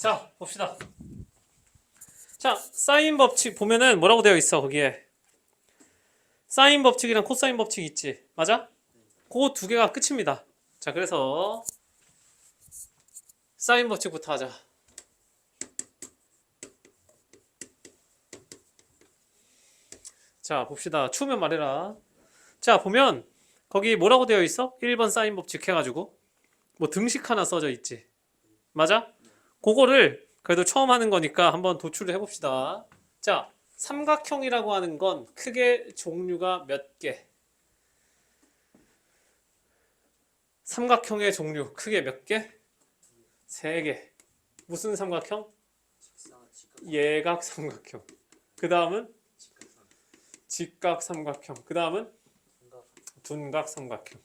자, 봅시다. 자, 사인 법칙 보면은 뭐라고 되어 있어, 거기에. 사인 법칙이랑 코사인 법칙 있지. 맞아? 그 두 개가 끝입니다. 자, 그래서 사인 법칙부터 하자. 자, 봅시다. 추우면 말해라. 자, 보면 거기 뭐라고 되어 있어? 1번 사인 법칙 해가지고 뭐 등식 하나 써져 있지. 맞아? 그거를 그래도 처음 하는 거니까 한번 도출을 해봅시다. 자, 삼각형이라고 하는 건 크게 종류가 몇 개? 삼각형의 종류 크게 몇 개? 세 개. 무슨 삼각형? 예각 삼각형. 그 다음은 직각 삼각형. 그 다음은 둔각 삼각형.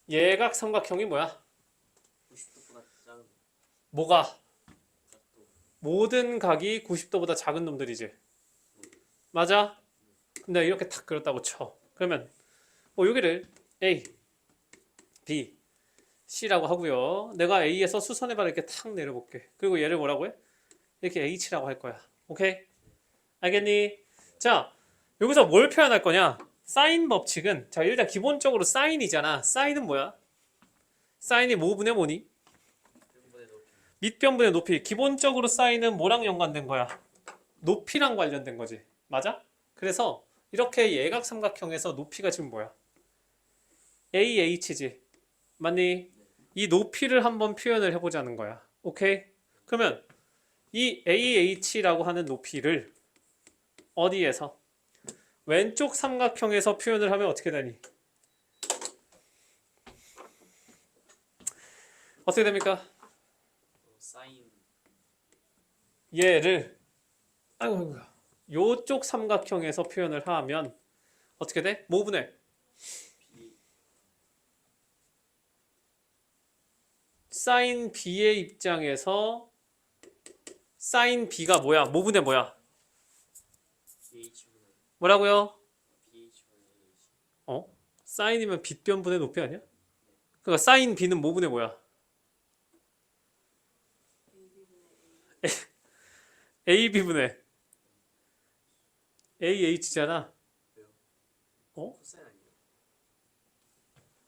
예각 삼각형이 뭐야? 뭐가? 모든 각이 90도보다 작은 놈들이지. 맞아? 근데 이렇게 탁 그렸다고 쳐. 그러면 뭐 여기를 A, B, C라고 하고요. 내가 A에서 수선의 발을 이렇게 탁 내려볼게. 그리고 얘를 뭐라고 해? 이렇게 H라고 할 거야. 오케이? 알겠니? 자, 여기서 뭘 표현할 거냐? 사인 법칙은 자, 일단 기본적으로 사인이잖아. 사인은 뭐야? 사인이 뭐분의 뭐니? 밑변분의 높이. 기본적으로 사인은 뭐랑 연관된 거야? 높이랑 관련된 거지. 맞아? 그래서 이렇게 예각 삼각형에서 높이가 지금 뭐야? AH지. 맞니? 이 높이를 한번 표현을 해보자는 거야. 오케이? 그러면 이 AH라고 하는 높이를 어디에서? 왼쪽 삼각형에서 표현을 하면 어떻게 되니? 어떻게 됩니까? 얘를 아이고 요쪽 삼각형에서 표현을 하면 어떻게 돼? 뭐분의? 사인 B의 입장에서 사인 B가 뭐야? 뭐분의 뭐야? 뭐라고요? 어? 사인이면 빗변분의 높이 아니야? 그러니까 사인 B는 뭐분의 뭐야? AB분의 AH잖아. 어?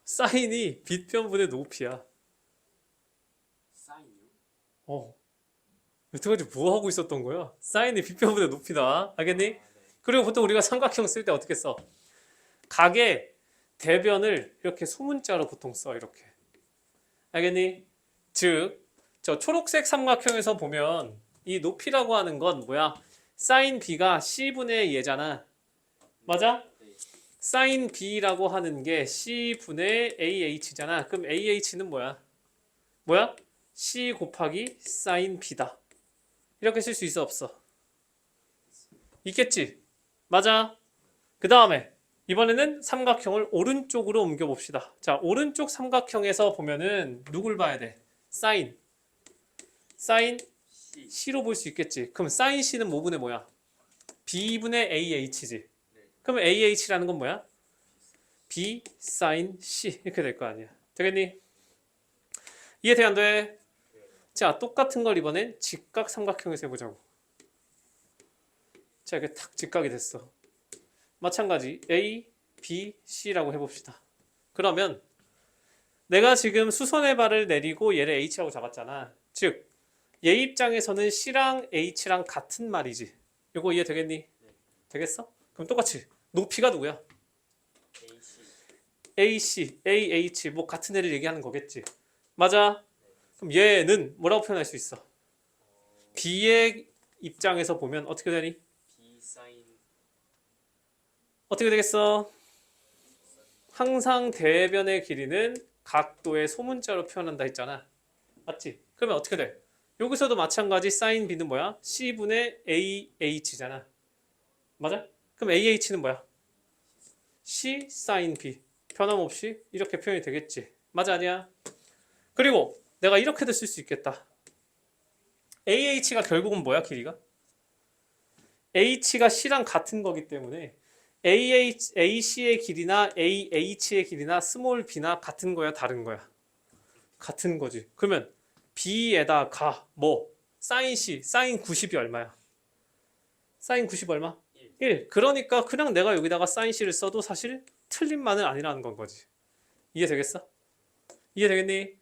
사인이 빗변분의 높이야. 어. 여태까지 뭐 하고 있었던 거야? 사인이 빗변분의 높이다. 알겠니? 그리고 보통 우리가 삼각형 쓸 때 어떻게 써? 각의 대변을 이렇게 소문자로 보통 써. 이렇게. 알겠니? 즉, 저 초록색 삼각형에서 보면 이 높이라고 하는 건 뭐야? 사인 B가 C분의 얘잖아. 맞아? 사인 B라고 하는 게 C분의 AH잖아. 그럼 AH는 뭐야? 뭐야? C 곱하기 사인 B다. 이렇게 쓸 수 있어 없어? 있겠지? 맞아. 그 다음에 이번에는 삼각형을 오른쪽으로 옮겨 봅시다. 자, 오른쪽 삼각형에서 보면은 누굴 봐야 돼? 사인 C로 볼 수 있겠지. 그럼 사인 C는 뭐분의 뭐야? B분의 AH지. 그럼 AH라는 건 뭐야? B 사인 C 이렇게 될 거 아니야. 되겠니? 이해 돼 안 돼? 자, 똑같은 걸 이번엔 직각 삼각형에서 해보자고. 자, 이렇게 탁 직각이 됐어. 마찬가지 A, B, C라고 해봅시다. 그러면 내가 지금 수선의 발을 내리고 얘를 H라고 잡았잖아. 즉, 얘 입장에서는 C랑 H랑 같은 말이지. 이거 이해 되겠니? 되겠어? 그럼 똑같이 높이가 누구야? AC, AH 뭐 같은 애를 얘기하는 거겠지. 맞아? 그럼 얘는 뭐라고 표현할 수 있어? B의 입장에서 보면 어떻게 되니? 어떻게 되겠어? 항상 대변의 길이는 각도의 소문자로 표현한다 했잖아. 맞지? 그러면 어떻게 돼? 여기서도 마찬가지 사인 B는 뭐야? C분의 AH잖아. 맞아? 그럼 AH는 뭐야? C 사인 B. 변함없이 이렇게 표현이 되겠지. 맞아 아니야? 그리고 내가 이렇게도 쓸 수 있겠다. AH가 결국은 뭐야 길이가? H가 C랑 같은 거기 때문에 AC의 길이나 AH의 길이나 스몰 b나 같은 거야 다른 거야? 같은 거지. 그러면 B에다가 뭐 사인 C, 사인 90이 얼마야? 사인 90 얼마? 1. 그러니까 그냥 내가 여기다가 사인 C를 써도 사실 틀린 말은 아니라는 건 거지. 이해되겠어? 이해되겠니?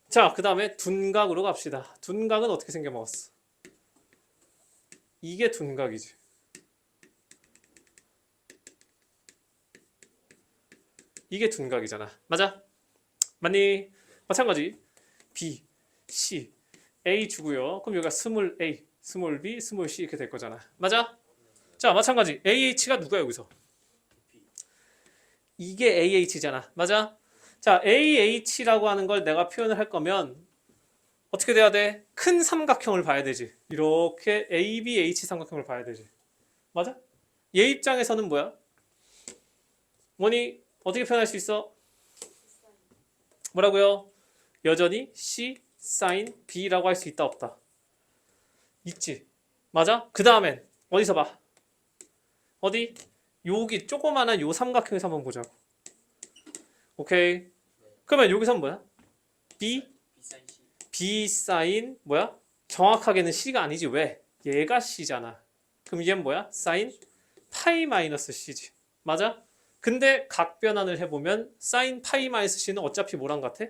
자, 그 다음에 둔각으로 갑시다. 둔각은 어떻게 생겨먹었어? 이게 둔각이지. 이게 둔각이잖아. 맞아? 맞니? 마찬가지. B, C, A 주고요. 그럼 여기가 스몰 A, 스몰 B, 스몰 C 이렇게 될 거잖아. 맞아? 자, 마찬가지. AH가 누구야 여기서? 이게 AH잖아. 맞아? 자, AH라고 하는 걸 내가 표현을 할 거면 어떻게 돼야 돼? 큰 삼각형을 봐야 되지. 이렇게 ABH 삼각형을 봐야 되지. 맞아? 얘 입장에서는 뭐야? 뭐니? 어떻게 표현할 수 있어? 뭐라고요? 여전히 C sin B라고 할 수 있다 없다? 있지. 맞아? 그 다음엔 어디서 봐? 어디? 여기 조그마한 요 삼각형에서 한번 보자고. 오케이. 그러면 여기선 뭐야? B B sin 뭐야? 정확하게는 C가 아니지. 왜? 얘가 C잖아. 그럼 얘는 뭐야? sin 파이 마이너스 C지. 맞아? 근데 각 변환을 해보면 sin 파이 마이너스 C는 어차피 뭐랑 같아?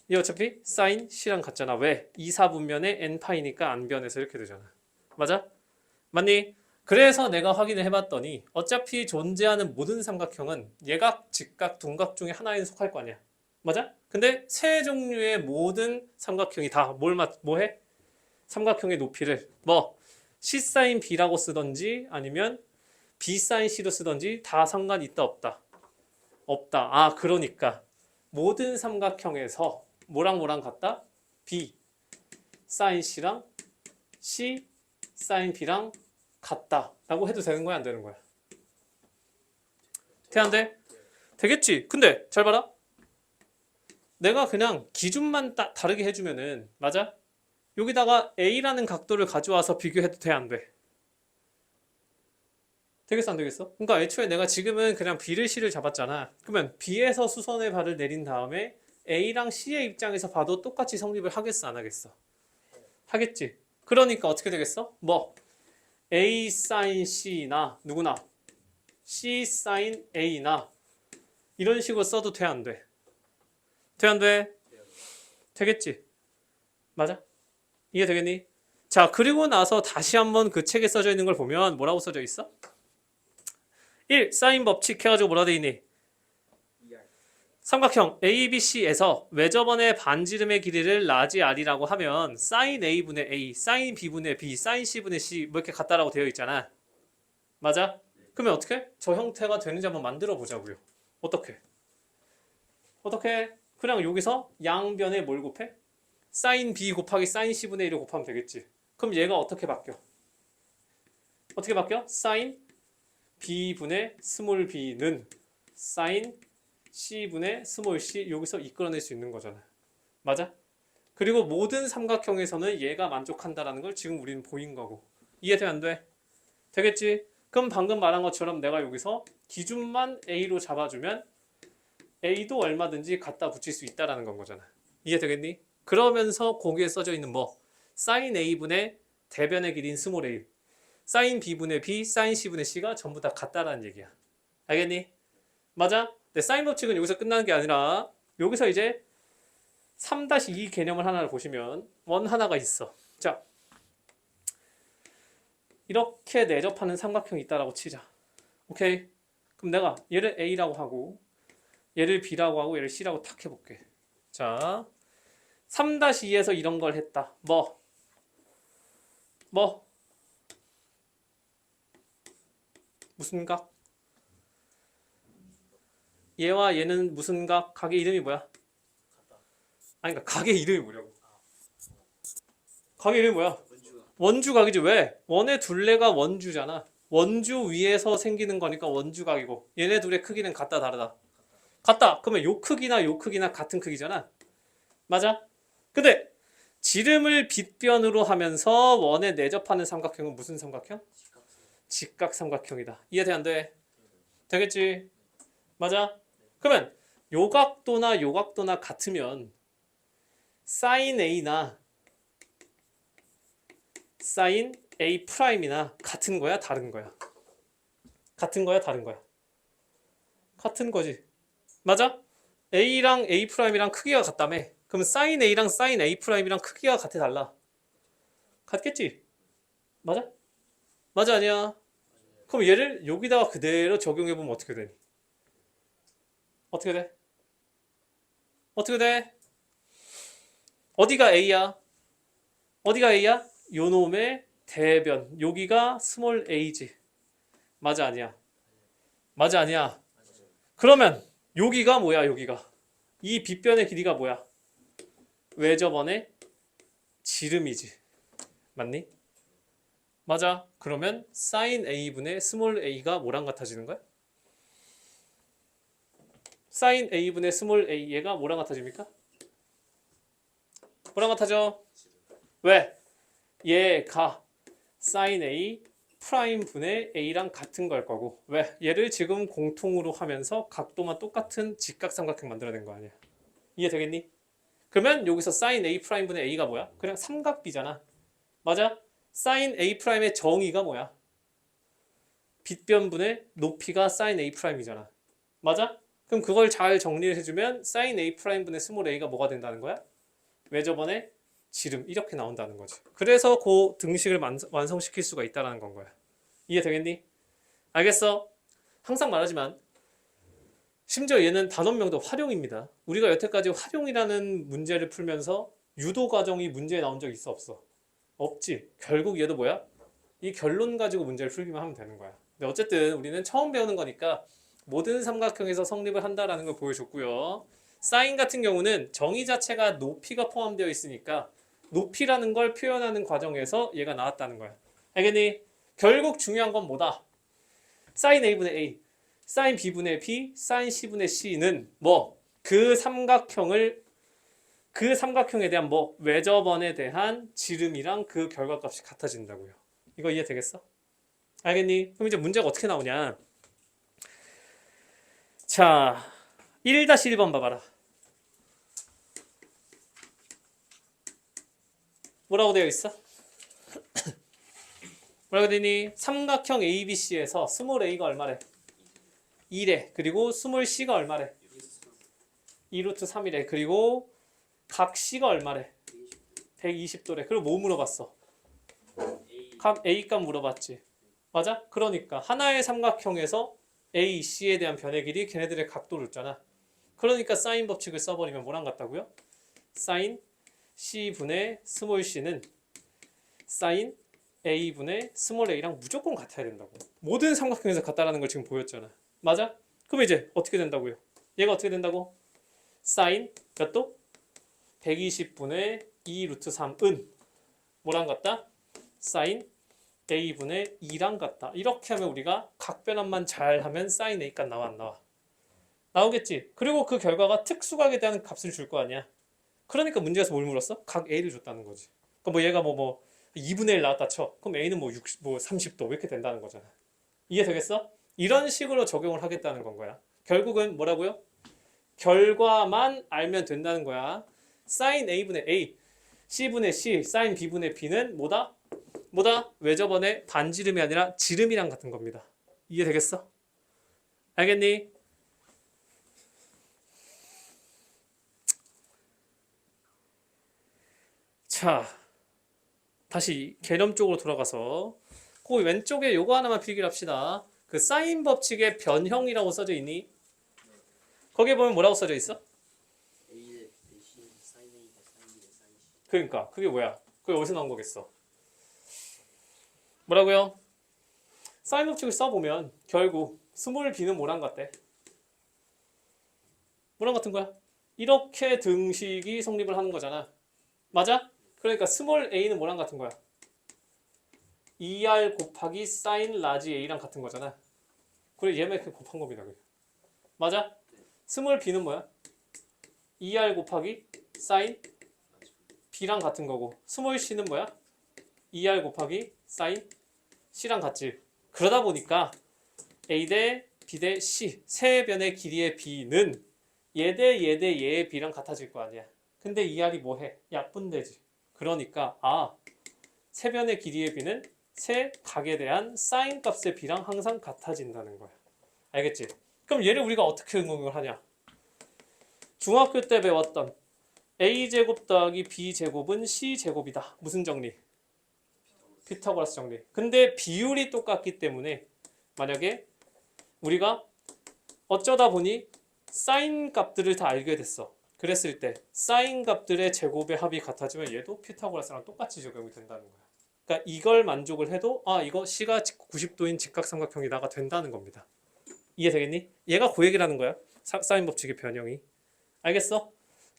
이 어차피 sin C랑 같잖아. 왜? 2사분면에 n파이니까 안 변해서 이렇게 되잖아. 맞아? 맞니? 그래서 내가 확인을 해봤더니 어차피 존재하는 모든 삼각형은 예각, 직각, 둔각 중에 하나에 속할 거 아니야. 맞아? 근데 세 종류의 모든 삼각형이 다 뭐 해? 삼각형의 높이를 뭐 C sin B라고 쓰던지 아니면 B sin C로 쓰던지 다 상관이 있다 없다? 없다. 아, 그러니까 모든 삼각형에서 뭐랑 같다? B sin C랑 C sin B랑 같다라고 해도 되는 거야 안 되는 거야? 돼 안 돼? 되겠지. 근데 잘 봐라. 내가 그냥 기준만 다르게 해주면은 맞아? 여기다가 A라는 각도를 가져와서 비교해도 돼 안 돼? 되겠어 안 되겠어? 그러니까 애초에 내가 지금은 그냥 B를 C를 잡았잖아. 그러면 B에서 수선의 발을 내린 다음에 A랑 C의 입장에서 봐도 똑같이 성립을 하겠어 안 하겠어? 하겠지. 그러니까 어떻게 되겠어? 뭐 A sin C나 누구나 C sin A나 이런 식으로 써도 돼 안 돼? 돼 안 돼? 되겠지. 맞아? 이해되겠니? 자, 그리고 나서 다시 한번 그 책에 써져 있는 걸 보면 뭐라고 써져 있어? 1. 사인 법칙 해가지고 뭐라 돼 있니? 삼각형 ABC에서 외접원의 반지름의 길이를 라지 R이라고 하면 사인 A분의 A, 사인 B분의 B, 사인 C분의 C 뭐 이렇게 같다라고 되어 있잖아. 맞아? 그러면 어떻게? 저 형태가 되는지 한번 만들어 보자고요. 어떻게? 어떻게? 그냥 여기서 양변에 뭘 곱해? 사인 B 곱하기 사인 C분의 1을 곱하면 되겠지. 그럼 얘가 어떻게 바뀌어? 어떻게 바뀌어? 사인 B분의 스몰 b는 사인 C분의 스몰 c 여기서 이끌어낼 수 있는 거잖아. 맞아? 그리고 모든 삼각형에서는 얘가 만족한다라는 걸 지금 우리는 보인 거고. 이해돼 안 돼? 되겠지? 그럼 방금 말한 것처럼 내가 여기서 기준만 A로 잡아주면 A도 얼마든지 갖다 붙일 수 있다라는 건 거잖아. 이해되겠니? 그러면서 거기에 써져 있는 뭐 사인 A분의 대변의 길이인 스몰 a 사인 B분의 B, 사인 C분의 C가 전부 다 같다라는 얘기야. 알겠니? 맞아? 네, 사인 법칙은 여기서 끝나는 게 아니라 여기서 이제 3-2 개념을 하나를 보시면 원 하나가 있어. 자, 이렇게 내접하는 삼각형이 있다라고 치자. 오케이? 그럼 내가 얘를 A라고 하고 얘를 B라고 하고 얘를 C라고 탁 해볼게. 자, 3-2에서 이런 걸 했다. 뭐? 무슨 각? 얘와 얘는 무슨 각? 각의 이름이 뭐야? 아니 그러니까 각의 이름이 뭐냐고. 각의 이름이 뭐야? 원주각이지. 왜? 원의 둘레가 원주잖아. 원주 위에서 생기는 거니까 원주각이고 얘네 둘의 크기는 같다 다르다? 같다. 그러면 요 크기나 요 크기나 같은 크기잖아. 맞아? 근데 지름을 빗변으로 하면서 원에 내접하는 삼각형은 무슨 삼각형? 직각 삼각형이다. 이해돼 안 돼? 되겠지? 맞아? 그러면 요 각도나 요 각도나 같으면 사인 A나 사인 A 프라임이나 같은 거야, 다른 거야? 같은 거야, 다른 거야? 같은 거지. 맞아? A랑 A 프라임이랑 크기가 같다며. 그럼 사인 A랑 사인 A 프라임이랑 크기가 같아, 달라? 같겠지? 맞아? 맞아, 아니야? 그럼 얘를 여기다가 그대로 적용해보면 어떻게 되니? 어떻게 돼? 어떻게 돼? 어디가 A야? 어디가 A야? 요놈의 대변. 여기가 스몰 a지. 맞아, 아니야? 맞아, 아니야? 그러면 여기가 뭐야, 여기가? 이 빗변의 길이가 뭐야? 외접원의 지름이지. 맞니? 맞아. 그러면 sin a분의 스몰 a가 뭐랑 같아지는 거야? sin a분의 스몰 a 얘가 뭐랑 같아집니까? 뭐랑 같아져? 왜? 얘가 sin a 프라임 분의 a랑 같은 걸 거고. 왜? 얘를 지금 공통으로 하면서 각도만 똑같은 직각삼각형 만들어낸 거 아니야. 이해되겠니? 그러면 여기서 sin a 프라임 분의 a가 뭐야? 그냥 삼각비잖아. 맞아? sin a 프라임의 정의가 뭐야? 빗변분의 높이가 sin a 프라임이잖아. 맞아? 그럼 그걸 잘 정리를 해주면 sin a 프라임 분의 스몰 a가 뭐가 된다는 거야? 외접원의 지름 이렇게 나온다는 거지. 그래서 그 등식을 완성시킬 수가 있다는 건 거야. 이해되겠니? 알겠어? 항상 말하지만 심지어 얘는 단원명도 활용입니다. 우리가 여태까지 활용이라는 문제를 풀면서 유도 과정이 문제에 나온 적 있어, 없어? 없지. 결국 얘도 뭐야? 이 결론 가지고 문제를 풀기만 하면 되는 거야. 근데 어쨌든 우리는 처음 배우는 거니까 모든 삼각형에서 성립을 한다라는 걸 보여줬고요. 사인 같은 경우는 정의 자체가 높이가 포함되어 있으니까 높이라는 걸 표현하는 과정에서 얘가 나왔다는 거야. 알겠니? 결국 중요한 건 뭐다? 사인 A분의 A, 사인 B분의 B, 사인 C분의 C는 뭐? 그 삼각형에 대한 뭐? 외접원에 대한 지름이랑 그 결과값이 같아진다고요. 이거 이해되겠어? 알겠니? 그럼 이제 문제가 어떻게 나오냐? 자, 1-1번 봐봐라. 뭐라고 되어 있어? 뭐라고 되니? 삼각형 ABC에서 스몰 a가 얼마래? 2래. 그리고 스몰 c가 얼마래? 2루트 3이래. 그리고 각 c가 얼마래? 120도래. 그리고 뭐 물어봤어? 각 A 값 물어봤지. 맞아? 그러니까 하나의 삼각형에서 A, C에 대한 변의 길이 걔네들의 각도를 줬잖아. 그러니까 사인 법칙을 써버리면 뭐랑 같다고요? 사인 C분의 스몰 c는 사인 A분의 스몰 a랑 무조건 같아야 된다고. 모든 삼각형에서 같다라는 걸 지금 보였잖아. 맞아? 그럼 이제 어떻게 된다고요? 얘가 어떻게 된다고? 사인 몇 도? 120분의 2 루트 3은 뭐랑 같다? 사인 a분의 2랑 같다. 이렇게 하면 우리가 각변환만 잘 하면 사인 a가 나와, 안 나와? 나오겠지. 그리고 그 결과가 특수각에 대한 값을 줄 거 아니야. 그러니까 문제에서 뭘 물었어? 각 a를 줬다는 거지. 그러니까 뭐 얘가 뭐 2분의 1 나왔다 쳐. 그럼 a는 뭐 30도 이렇게 된다는 거잖아. 이해되겠어? 이런 식으로 적용을 하겠다는 건 거야. 결국은 뭐라고요? 결과만 알면 된다는 거야. sin a분의 a, c분의 c, sin b분의 b는 뭐다? 외접원의 반지름이 아니라 지름이랑 같은 겁니다. 이해되겠어? 알겠니? 자, 다시 개념 쪽으로 돌아가서 그 왼쪽에 요거 하나만 필기를 합시다. 그 사인 법칙의 변형이라고 써져 있니? 거기에 보면 뭐라고 써져 있어? 그러니까 그게 뭐야? 그게 어디서 나온 거겠어? 뭐라고요? 사인 법칙을 써보면 결국 스몰 b는 뭐랑 같대? 뭐랑 같은 거야? 이렇게 등식이 성립을 하는 거잖아. 맞아? 그러니까 스몰 a는 뭐랑 같은 거야? 2r 곱하기 사인 라지 a랑 같은 거잖아. 그래 얘만 이렇게 곱한 겁니다. 맞아? 스몰 b는 뭐야? 2r 곱하기 사인 b랑 같은 거고 스몰 c는 뭐야? 2r 곱하기 사인 c랑 같지. 그러다 보니까 a 대 b 대 c 세 변의 길이의 b는 얘 대 얘 대 얘의 b랑 같아질 거 아니야. 근데 이 R이 뭐해? 약분되지. 그러니까 세변의 길이의 B는 세 각에 대한 사인 값의 B랑 항상 같아진다는 거야. 알겠지? 그럼 얘를 우리가 어떻게 응용을 하냐? 중학교 때 배웠던 A제곱 더하기 B제곱은 C제곱이다. 무슨 정리? 피타고라스 정리. 근데 비율이 똑같기 때문에 만약에 우리가 어쩌다 보니 사인 값들을 다 알게 됐어. 그랬을 때 사인 값들의 제곱의 합이 같아지면 얘도 피타고라스랑 똑같이 적용이 된다는 거야. 그러니까 이걸 만족을 해도 이거 C가 90도인 직각삼각형이다가 된다는 겁니다. 이해되겠니? 얘가 그 얘기라는 거야. 사인 법칙의 변형이. 알겠어?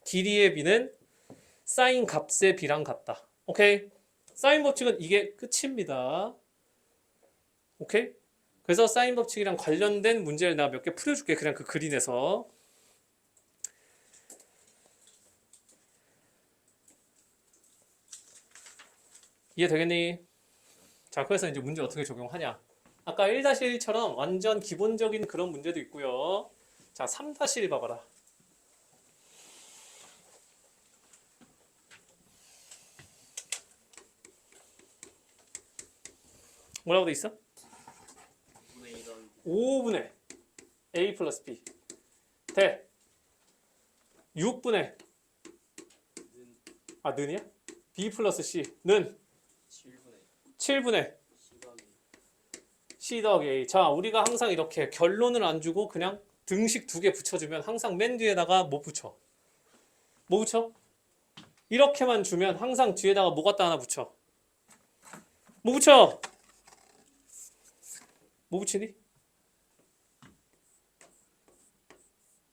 길이의 B는 사인 값의 B랑 같다. 오케이? 사인 법칙은 이게 끝입니다. 오케이? 그래서 사인 법칙이랑 관련된 문제를 내가 몇 개 풀어줄게. 그냥 그 그린에서. 이해되겠니? 자, 그래서 이제 문제 어떻게 적용하냐? 아까 1-1처럼 완전 기본적인 그런 문제도 있고요. 자, 3-1 봐봐라. 뭐라고 돼 있어? 5분의 A 플러스 B 대 6분의 는이야? B 플러스 C는 7분의 C 더하기 A. 자, 우리가 항상 이렇게 결론을 안 주고 그냥 등식 2개 붙여주면 항상 맨 뒤에다가 뭐 붙여? 뭐 붙여? 이렇게만 주면 항상 뒤에다가 뭐 갖다 하나 붙여? 뭐 붙여? 뭐 붙이니?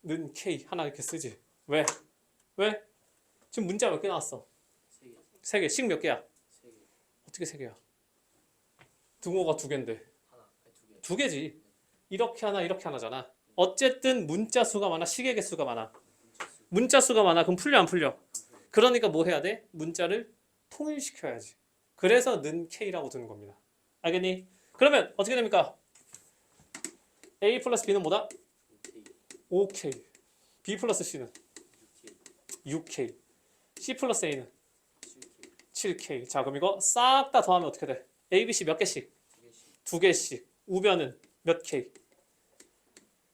는 K 하나 이렇게 쓰지. 왜? 왜? 지금 문자 몇 개 나왔어? 3개. 식 몇 개야? 3개. 어떻게 3개야? 등호가 2개인데. 2개지. 이렇게 하나 이렇게 하나잖아. 어쨌든 문자 수가 많아, 식의 개수가 많아. 문자 수가 많아. 그럼 풀려 안 풀려? 그러니까 뭐 해야 돼? 문자를 통일시켜야지. 그래서 는 K라고 두는 겁니다. 알겠니? 그러면 어떻게 됩니까? A 플러스 B는 뭐다? 5K. B 플러스 C는 6K. C 플러스 A는 7K. 자, 그럼 이거 싹 다 더하면 어떻게 돼? A, B, C 몇 개씩? 2개씩. 우변은 몇 K?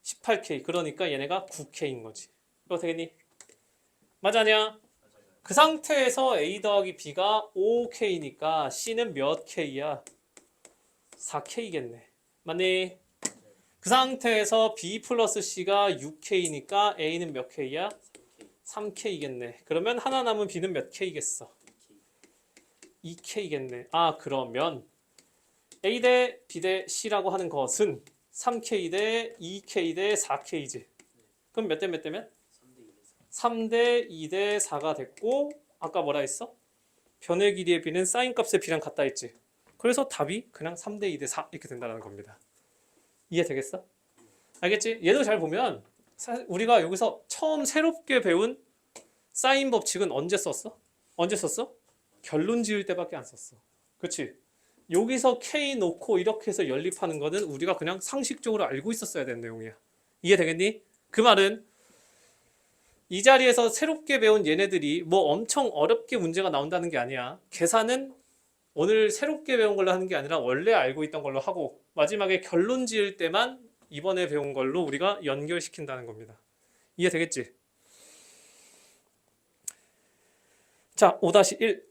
18K. 그러니까 얘네가 9K인 거지. 이거 되겠니? 맞아, 아니야? 그 상태에서 A 더하기 B가 5K니까 C는 몇 K야? 4K겠네. 맞니? 그 상태에서 B 플러스 C가 6K니까 A는 몇 K야? 3K겠네. 그러면 하나 남은 B는 몇 K겠어? 2K겠네. 그러면 A 대 B 대 C라고 하는 것은 3K 대 2K 대 4K지. 그럼 몇 대 몇 대면? 3대 2 대 4가 됐고, 아까 뭐라 했어? 변의 길이의 B는 사인 값의 B랑 같다 했지. 그래서 답이 그냥 3대 2 대 4 이렇게 된다는 겁니다. 이해되겠어? 알겠지? 얘도 잘 보면 우리가 여기서 처음 새롭게 배운 사인 법칙은 언제 썼어? 언제 썼어? 결론 지을 때밖에 안 썼어. 그치? 여기서 K 놓고 이렇게 해서 연립하는 거는 우리가 그냥 상식적으로 알고 있었어야 되는 내용이야. 이해되겠니? 그 말은 이 자리에서 새롭게 배운 얘네들이 뭐 엄청 어렵게 문제가 나온다는 게 아니야. 계산은 오늘 새롭게 배운 걸로 하는 게 아니라 원래 알고 있던 걸로 하고 마지막에 결론 지을 때만 이번에 배운 걸로 우리가 연결시킨다는 겁니다. 이해되겠지? 자, 5-1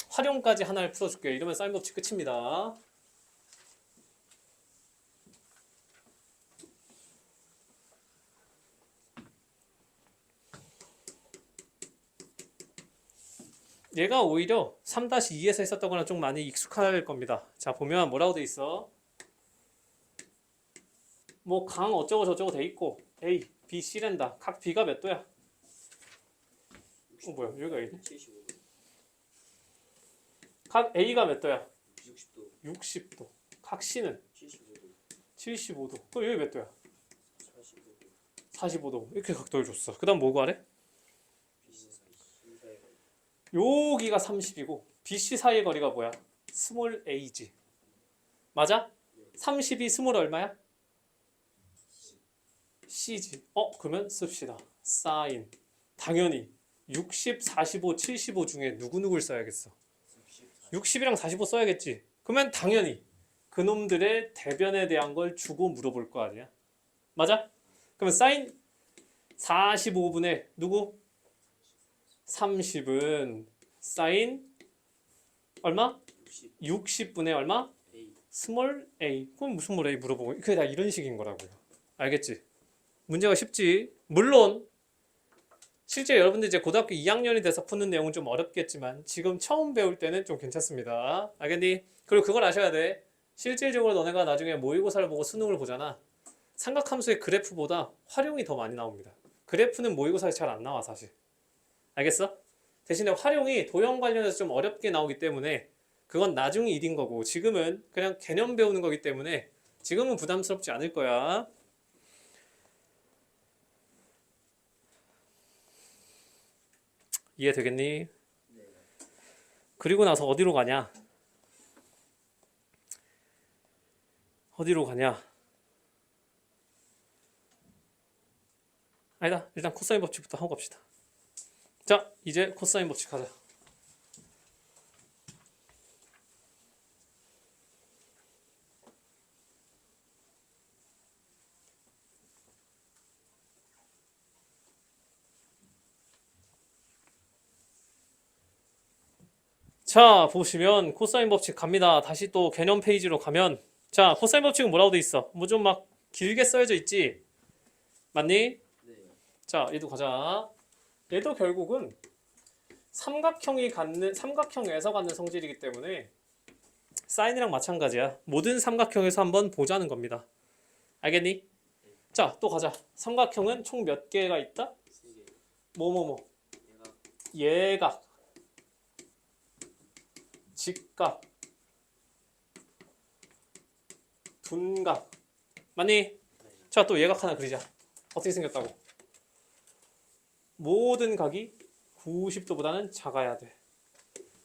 활용까지 하나를 풀어줄게요. 이러면 사인 법칙 끝입니다. 얘가 오히려 3-2에서 했었던 거랑 좀 많이 익숙할 겁니다. 자, 보면 뭐라고 돼 있어? 뭐 강 어쩌고 저쩌고 돼 있고 A, B, C랜다. 각 B가 몇 도야? 뭐야? 여기가 A네? 75도. 각 A가 몇 도야? 60도. 60도. 각 C는 75도. 75도. 그럼 여기 몇 도야? 45도. 45도. 이렇게 각도를 줬어. 그 다음 뭐 구하래? BC 사이. 여기가 30이고 BC 사이의 거리가 뭐야? 스몰 a지. 맞아? 30이 스몰 얼마야? C지. 그러면 씁시다. 사인. 당연히 60, 45, 75 중에 누구누구를 써야겠어? 60, 60이랑 45 써야겠지. 그러면 당연히 그놈들의 대변에 대한 걸 주고 물어볼 거 아니야. 맞아? 그러면 사인 45분의 누구? 30은 사인 얼마? 60 60분의 얼마? A 스몰 a. 그럼 무슨 스몰 a 물어보고 그게 다 이런 식인 거라고요. 알겠지? 문제가 쉽지. 물론 실제 여러분들 이제 고등학교 2학년이 돼서 푸는 내용은 좀 어렵겠지만 지금 처음 배울 때는 좀 괜찮습니다. 알겠니? 그리고 그걸 아셔야 돼. 실질적으로 너네가 나중에 모의고사를 보고 수능을 보잖아. 삼각함수의 그래프보다 활용이 더 많이 나옵니다. 그래프는 모의고사에 잘 안 나와 사실. 알겠어? 대신에 활용이 도형 관련해서 좀 어렵게 나오기 때문에 그건 나중에 일인 거고 지금은 그냥 개념 배우는 거기 때문에 지금은 부담스럽지 않을 거야. 이해되겠니? 네. 그리고 나서 어디로 가냐? 어디로 가냐? 아니다. 일단 코사인 법칙부터 하고 갑시다. 자, 이제 코사인 법칙 하자. 자, 보시면 코사인 법칙 갑니다. 다시 또 개념 페이지로 가면 자, 코사인 법칙은 뭐라고 돼 있어? 뭐 좀 막 길게 써져 있지? 맞니? 네. 자, 얘도 가자. 얘도 결국은 삼각형에서 갖는 성질이기 때문에 사인이랑 마찬가지야. 모든 삼각형에서 한번 보자는 겁니다. 알겠니? 자, 또 가자. 삼각형은 총 몇 개가 있다? 3개 뭐뭐뭐. 얘가 예각, 직각, 둔각. 맞니? 네. 자, 또 예각 하나 그리자. 어떻게 생겼다고? 모든 각이 90도보다는 작아야 돼.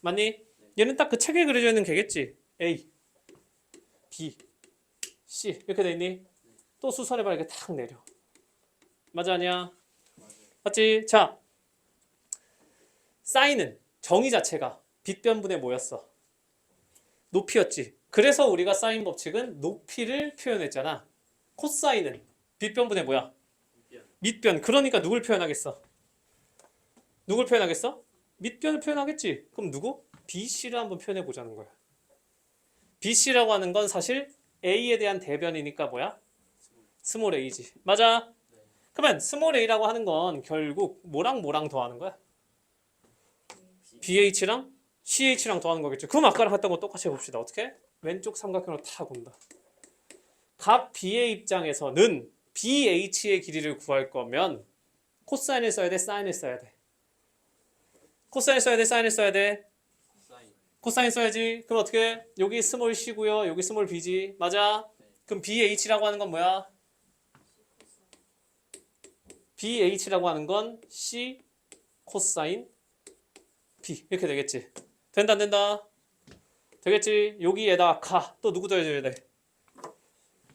맞니? 얘는 딱 그 책에 그려져 있는 개겠지. A, B, C 이렇게 돼 있니? 또 수선해봐. 이렇게 탁 내려. 맞아 아니야? 맞아요. 맞지? 자, 사인은 정의 자체가 빗변분의 뭐였어? 높이였지. 그래서 우리가 사인 법칙은 높이를 표현했잖아. 코사인은 빗변분의 뭐야? 밑변 밑변. 그러니까 누굴 표현하겠어? 누굴 표현하겠어? 밑변을 표현하겠지. 그럼 누구? BC를 한번 표현해 보자는 거야. BC라고 하는 건 사실 A에 대한 대변이니까 뭐야? 스몰 a지. 맞아? 네. 그러면 스몰 a라고 하는 건 결국 뭐랑 뭐랑 더하는 거야? BH랑 CH랑 더하는 거겠죠. 그럼 아까랑 했던 거 똑같이 해봅시다. 어떻게? 왼쪽 삼각형으로 탁 온다. 각 B의 입장에서는 BH의 길이를 구할 거면 코사인을 써야 돼? 사인을 써야 돼? 코사인 써야 돼? 사인을 써야 돼? 사인 코사인 써야지. 그럼 어떻게? 여기 스몰 C고요. 여기 스몰 B지. 맞아? 네. 그럼 BH라고 하는 건 뭐야? BH라고 하는 건 C 코사인 B 이렇게 되겠지. 된다 안 된다? 되겠지. 여기에다 가. 또 누구 더해줘야 돼?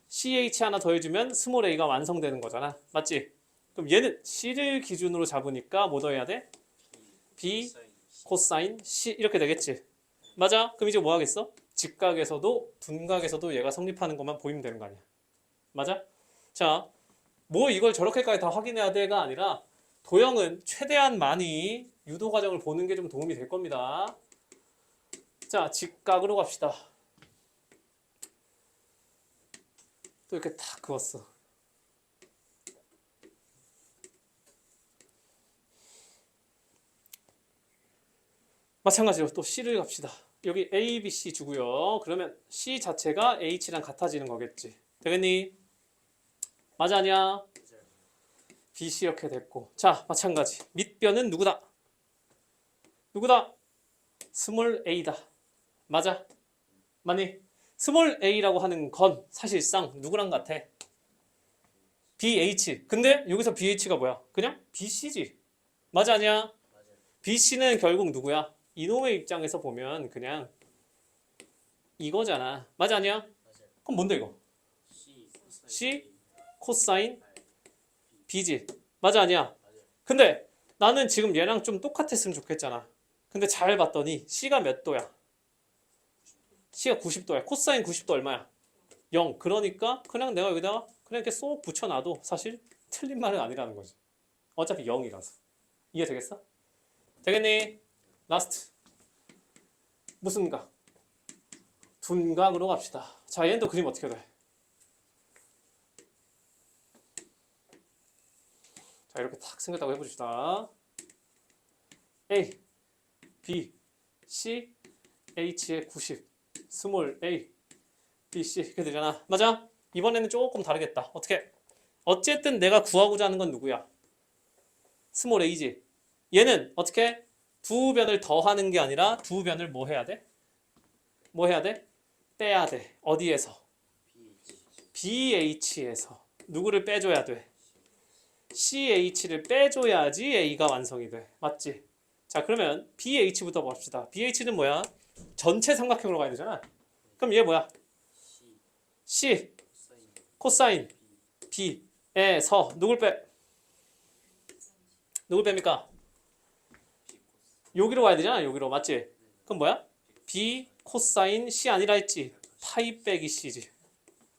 CH 하나 더해주면 스몰 a가 완성되는 거잖아. 맞지? 그럼 얘는 C를 기준으로 잡으니까 뭐 더해야 돼? B 사인 코사인 C 이렇게 되겠지. 맞아? 그럼 이제 뭐 하겠어? 직각에서도 둔각에서도 얘가 성립하는 것만 보이면 되는 거 아니야. 맞아? 자, 뭐 이걸 저렇게까지 다 확인해야 돼가 아니라 도형은 최대한 많이 유도 과정을 보는 게 좀 도움이 될 겁니다. 자, 직각으로 갑시다. 또 이렇게 탁 그었어. 마찬가지로 또 C를 갑시다. 여기 A, B, C 주고요. 그러면 C 자체가 H랑 같아지는 거겠지. 되겠니? 맞아 아니야? 맞아요. BC 이렇게 됐고. 자, 마찬가지. 밑변은 누구다? 누구다? 스몰 a다. 맞아? 맞니? 스몰 a라고 하는 건 사실상 누구랑 같아? BH. 근데 여기서 BH가 뭐야? 그냥 BC지. 맞아 아니야? 맞아요. BC는 결국 누구야? 이놈의 입장에서 보면 그냥 이거잖아. 맞아 아니야? 맞아요. 그럼 뭔데 이거? C C 코사인 R B지. 맞아 아니야? 맞아요. 근데 나는 지금 얘랑 좀 똑같았으면 좋겠잖아. 근데 잘 봤더니 C가 몇 도야? C가 90도야. 코사인 90도 얼마야? 0. 그러니까 그냥 내가 여기다가 그냥 이렇게 쏙 붙여놔도 사실 틀린 말은 아니라는 거지. 어차피 0이라서. 이해되겠어? 되겠니? 라스트. 무슨 각? 둔각으로 갑시다. 자, 얘는 또 그림 어떻게 돼? 자, 이렇게 탁 생겼다고 해봅시다. A, B, C, H의 90, 스몰 A, B, C 이렇게 되잖아. 맞아? 이번에는 조금 다르겠다. 어떻게? 어쨌든 내가 구하고자 하는 건 누구야? 스몰 A지. 얘는 어떻게? 두 변을 더하는 게 아니라 두 변을 뭐 해야 돼? 뭐 해야 돼? 빼야 돼. 어디에서? BH에서. 누구를 빼줘야 돼? CH를 빼줘야지 A가 완성이 돼. 맞지? 자, 그러면 BH부터 봅시다. BH는 뭐야? 전체 삼각형으로 가야 되잖아. 그럼 얘 뭐야? C, 코사인 B에서 누굴 빼? 누굴 뺍니까? 여기로 가야 되잖아. 여기로. 맞지? 그럼 뭐야? B 코사인 C 아니라 했지? 파이 빼기 C지.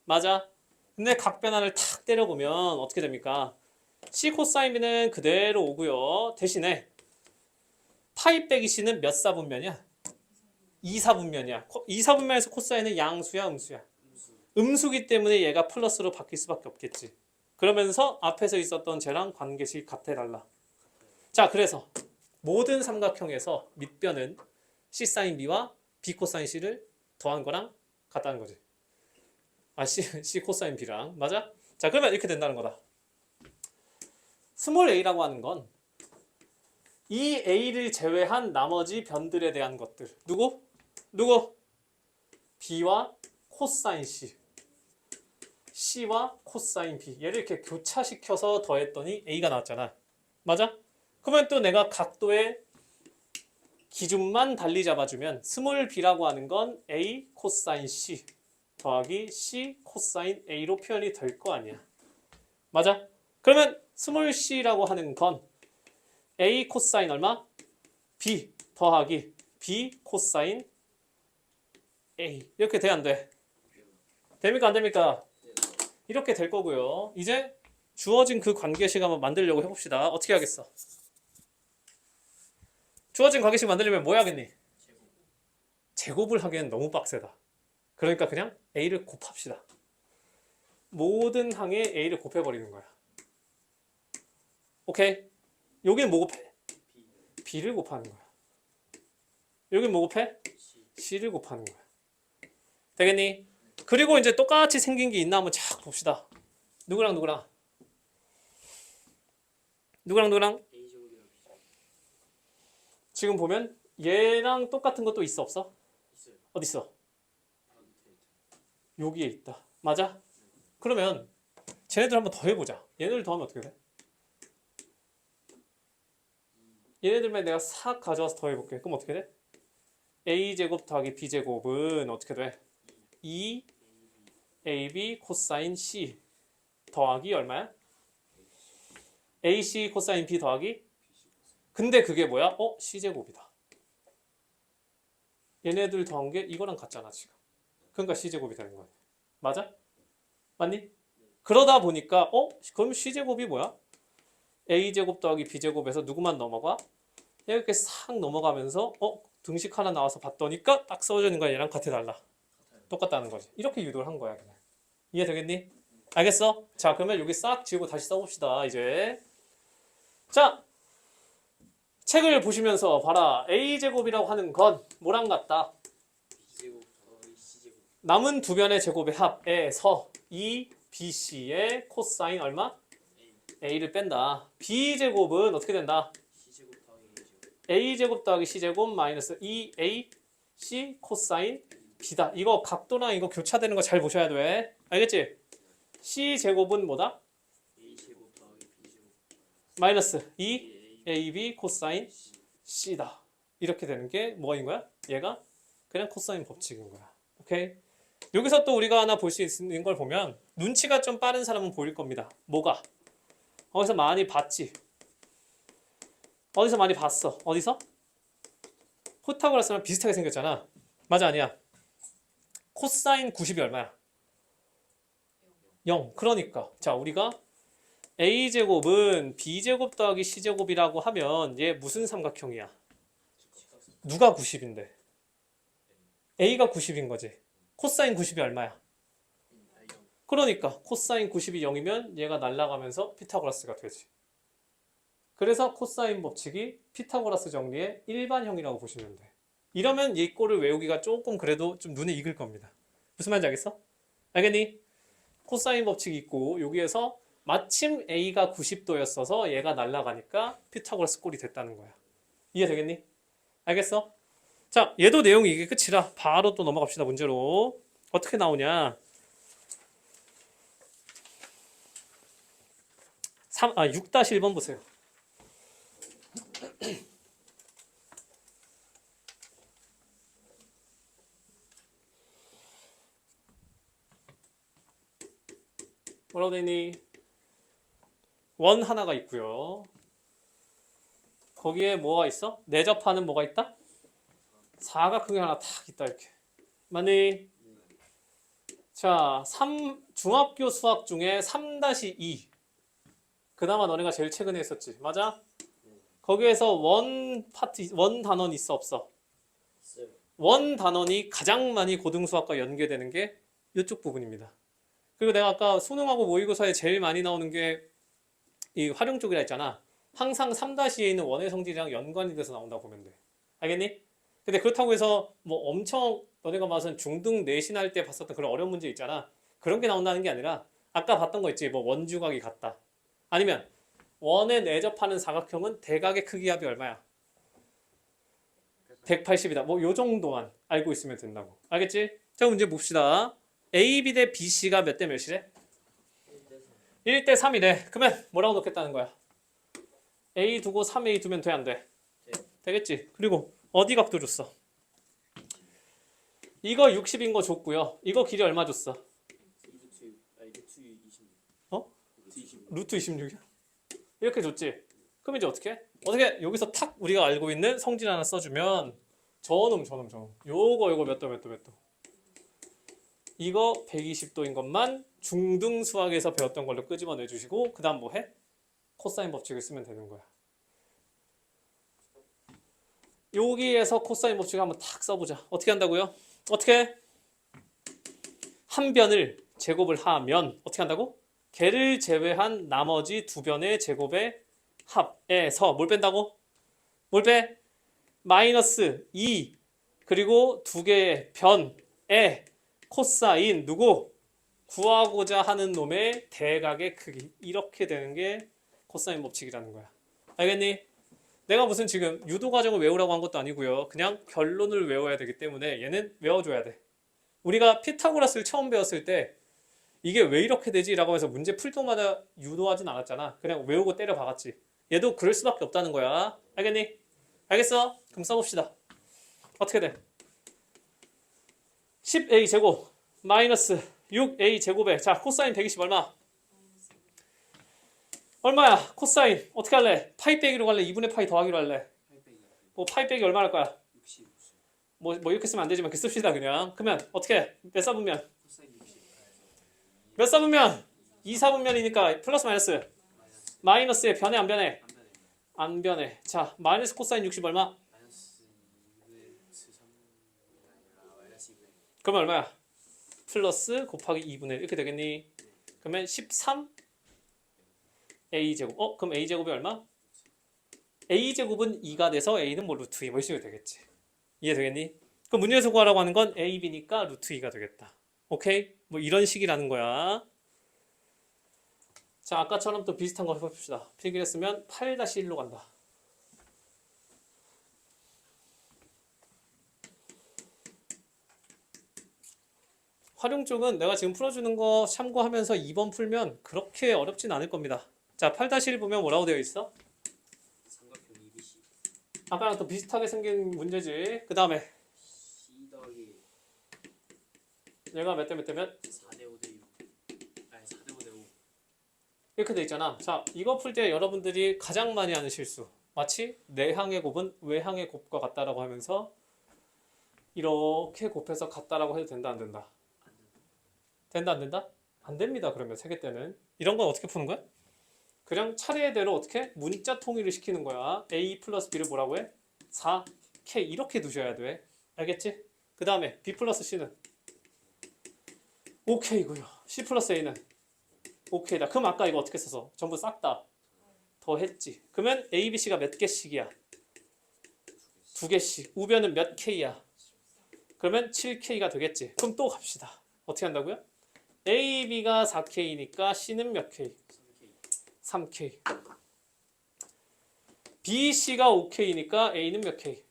맞아? 근데 각변환을 탁 때려보면 어떻게 됩니까? C 코사인 B는 그대로 오고요. 대신에 파이 빼기 C는 몇 사분면이야? 2사분면이야. 2사분면에서 코사인은 양수야, 음수야? 음수기 때문에 얘가 플러스로 바뀔 수밖에 없겠지. 그러면서 앞에서 있었던 쟤랑 관계식 같아달라. 자, 그래서 모든 삼각형에서 밑변은 C 사인 B와 B 코사인 C를 더한 거랑 같다는 거지. 아, C 코사인 B랑. 맞아? 자, 그러면 이렇게 된다는 거다. 스몰 a라고 하는 건 이 a를 제외한 나머지 변들에 대한 것들. 누구? 누구? b와 코사인 c, c와 코사인 b. 얘를 이렇게 교차시켜서 더했더니 a가 나왔잖아. 맞아? 그러면 또 내가 각도의 기준만 달리 잡아주면 스몰 b라고 하는 건 a 코사인 c 더하기 c 코사인 a로 표현이 될 거 아니야. 맞아? 그러면 스몰 c라고 하는 건 a 코사인 얼마? b 더하기 b 코사인 a. 이렇게 돼, 안 돼? 됩니까, 안 됩니까? 이렇게 될 거고요. 이제 주어진 그 관계식 한번 만들려고 해봅시다. 어떻게 하겠어? 주어진 관계식 만들려면 뭐 해야겠니? 제곱을 하기엔 너무 빡세다. 그러니까 그냥 a를 곱합시다. 모든 항에 a를 곱해버리는 거야. 오케이? 여기는 뭐 곱해? b를 곱하는 거야. 여기는 뭐 곱해? c를 곱하는 거야. 되겠니? 그리고 이제 똑같이 생긴 게 있나 한번 쫙 봅시다. 누구랑 누구랑? 누구랑 누구랑? 지금 보면 얘랑 똑같은 것도 있어, 없어? 어디 있어? 여기에 있다. 맞아? 그러면 쟤네들 한번 더 해보자. 얘네들 더하면 어떻게 돼? 얘네들만 내가 싹 가져와서 더해볼게. 그럼 어떻게 돼? a제곱 더하기 b제곱은 어떻게 돼? 2ab 코사인 c 더하기 얼마야? ac 코사인 b 더하기? 근데 그게 뭐야? c제곱이다. 얘네들 더한 게 이거랑 같잖아 지금. 그러니까 c제곱이 되는 거야. 맞아? 맞니? 그러다 보니까 그럼 c제곱이 뭐야? a제곱 더하기 b제곱에서 누구만 넘어가? 이렇게 싹 넘어가면서 등식 하나 나와서 봤더니까 딱 써져 있는 거야. 얘랑 같아달라. 똑같다는 거지. 이렇게 유도를 한 거야. 그냥. 이해되겠니? 알겠어? 자, 그러면 여기 싹 지우고 다시 써봅시다. 이제 자, 책을 보시면서 봐라. a제곱이라고 하는 건 뭐랑 같다? 남은 두 변의 제곱의 합에서 이 bc의 코사인 얼마? a를 뺀다. b제곱은 어떻게 된다? a제곱 더하기 c제곱 마이너스 2ac 코사인 b다. 이거 각도랑 이거 교차되는 거 잘 보셔야 돼. 알겠지? c제곱은 뭐다? 마이너스 2ab 코사인 c다. 이렇게 되는 게 뭐인 거야? 얘가 그냥 코사인 법칙인 거야. 오케이? 여기서 또 우리가 하나 볼 수 있는 걸 보면 눈치가 좀 빠른 사람은 보일 겁니다. 뭐가? 거기서 많이 봤지. 어디서 많이 봤어? 어디서? 피타고라스랑 비슷하게 생겼잖아. 맞아 아니야? 코사인 90이 얼마야? 0. 그러니까 자 우리가 a제곱은 b제곱 더하기 c제곱이라고 하면 얘 무슨 삼각형이야? 누가 90인데? a가 90인 거지. 코사인 90이 얼마야? 그러니까 코사인 90이 0이면 얘가 날아가면서 피타고라스가 되지. 그래서 코사인 법칙이 피타고라스 정리의 일반형이라고 보시면 돼. 이러면 이 꼴을 외우기가 조금 그래도 좀 눈에 익을 겁니다. 무슨 말인지 알겠어? 알겠니? 코사인 법칙이 있고 여기에서 마침 a가 90도였어서 얘가 날아가니까 피타고라스 꼴이 됐다는 거야. 이해되겠니? 알겠어? 자, 얘도 내용이 이게 끝이라 바로 또 넘어갑시다. 문제로. 어떻게 나오냐? 6-1번 보세요. 뭐라고 되니? 원 하나가 있고요. 거기에 뭐가 있어? 내접하는 뭐가 있다? 사각형이 하나 탁 있다 이렇게. 맞니? 자, 중학교 수학 중에 3-2 그나마 너네가 제일 최근에 했었지. 맞아? 거기에서 원 단원 있어 없어? 원 단원이 가장 많이 고등수학과 연계되는 게 이쪽 부분입니다. 그리고 내가 아까 수능하고 모의고사에 제일 많이 나오는 게 이 활용 쪽이라 했잖아. 항상 3-2에 있는 원의 성질이랑 연관이 돼서 나온다고 보면 돼. 알겠니? 근데 그렇다고 해서 뭐 엄청 너네가 무슨 중등 내신할 때 봤었던 그런 어려운 문제 있잖아. 그런 게 나온다는 게 아니라 아까 봤던 거 있지. 뭐 원주각이 같다. 아니면 원에 내접하는 사각형은 대각의 크기 합이 얼마야? 180이다. 뭐 요 정도만 알고 있으면 된다고. 알겠지? 자, 문제 봅시다. AB 대 BC가 몇 대 몇이래? 1-3이래. 그러면 뭐라고 넣겠다는 거야? A 두고 3A 두면 돼, 안 돼? 되겠지? 그리고 어디 각도 줬어? 이거 60인 거 줬고요. 이거 길이 얼마 줬어? 어? 루트 26이야? 이렇게 줬지? 그럼 이제 어떻게? 어떻게 여기서 탁 우리가 알고 있는 성질 하나 써주면 저놈 요거 몇 도? 이거 120도인 것만 중등 수학에서 배웠던 걸로 끄집어내 주시고 그 다음 뭐 해? 코사인 법칙을 쓰면 되는 거야. 여기에서 코사인 법칙을 한번 탁 써보자. 어떻게 한다고요? 어떻게? 한 변을 제곱을 하면 어떻게 한다고? 걔를 제외한 나머지 두 변의 제곱의 합에서 뭘 뺀다고? 뭘 빼? 마이너스 2 그리고 두 개의 변의 코사인 누구? 구하고자 하는 놈의 대각의 크기 이렇게 되는 게 코사인 법칙이라는 거야. 알겠니? 내가 무슨 지금 유도 과정을 외우라고 한 것도 아니고요. 그냥 결론을 외워야 되기 때문에 얘는 외워줘야 돼. 우리가 피타고라스를 처음 배웠을 때 이게 왜 이렇게 되지? 라고 해서 문제 풀 때마다 유도하진 않았잖아. 그냥 외우고 때려 박았지. 얘도 그럴 수밖에 없다는 거야. 알겠니? 알겠어? 그럼 써봅시다. 어떻게 돼? 10a 제곱 마이너스 6a 제곱에 자 코사인 120 얼마? 얼마야? 코사인 어떻게 할래? 파이 빼기로 갈래? 2분의 파이 더하기로 할래? 뭐 파이 빼기 얼마 할 거야? 뭐 이렇게 쓰면 안 되지만 그 씁시다 그냥. 그러면 어떻게? 몇 사분면? 몇 사분면? 2사분면이니까 플러스 마이너스 마이너스에 변해 안 변해? 안 변해. 자 마이너스 코사인 60 얼마? 그러면 얼마야? 플러스 곱하기 2분의 1 이렇게 되겠니? 그러면 13 a제곱. 그럼 a제곱이 얼마? a제곱은 2가 돼서 a는 뭐 루트 2 뭐 이렇게 되겠지. 이해되겠니? 그럼 문제에서 구하라고 하는 건 a, b니까 루트 2가 되겠다. 오케이? 뭐 이런 식이라는 거야. 자 아까처럼 또 비슷한 거 해봅시다. 필기했으면 8-1로 간다. 활용 쪽은 내가 지금 풀어주는 거 참고하면서 2번 풀면 그렇게 어렵진 않을 겁니다. 자 8-1 보면 뭐라고 되어 있어? 삼각형 EBC 아까랑 또 비슷하게 생긴 문제지. 그 다음에 C 더하기 얘가 몇 대 몇 대면 4대5대 6 아니 4대5대 5 이렇게 돼 있잖아. 자 이거 풀 때 여러분들이 가장 많이 하는 실수 마치 내항의 곱은 외항의 곱과 같다라고 하면서 이렇게 곱해서 같다라고 해도 된다 안 된다? 안 된다. 된다 안 된다? 안 됩니다. 그러면 세개 때는 이런 건 어떻게 푸는 거야? 그냥 차례대로 어떻게 문자 통일을 시키는 거야. A 플러스 B를 뭐라고 해? 4K 이렇게 두셔야 돼. 알겠지? 그 다음에 B 플러스 C는 5K고요. C 플러스 A는 5K다. 그럼 아까 이거 어떻게 써서? 전부 싹 다 더했지. 그러면 A, B, C가 몇 개씩이야? 2개씩. 우변은 몇 K야? 그러면 7K가 되겠지. 그럼 또 갑시다. 어떻게 한다고요? A, B가 4K니까 C는 몇 K? 3K. 3K. B, C가 5K니까 A는 몇 K?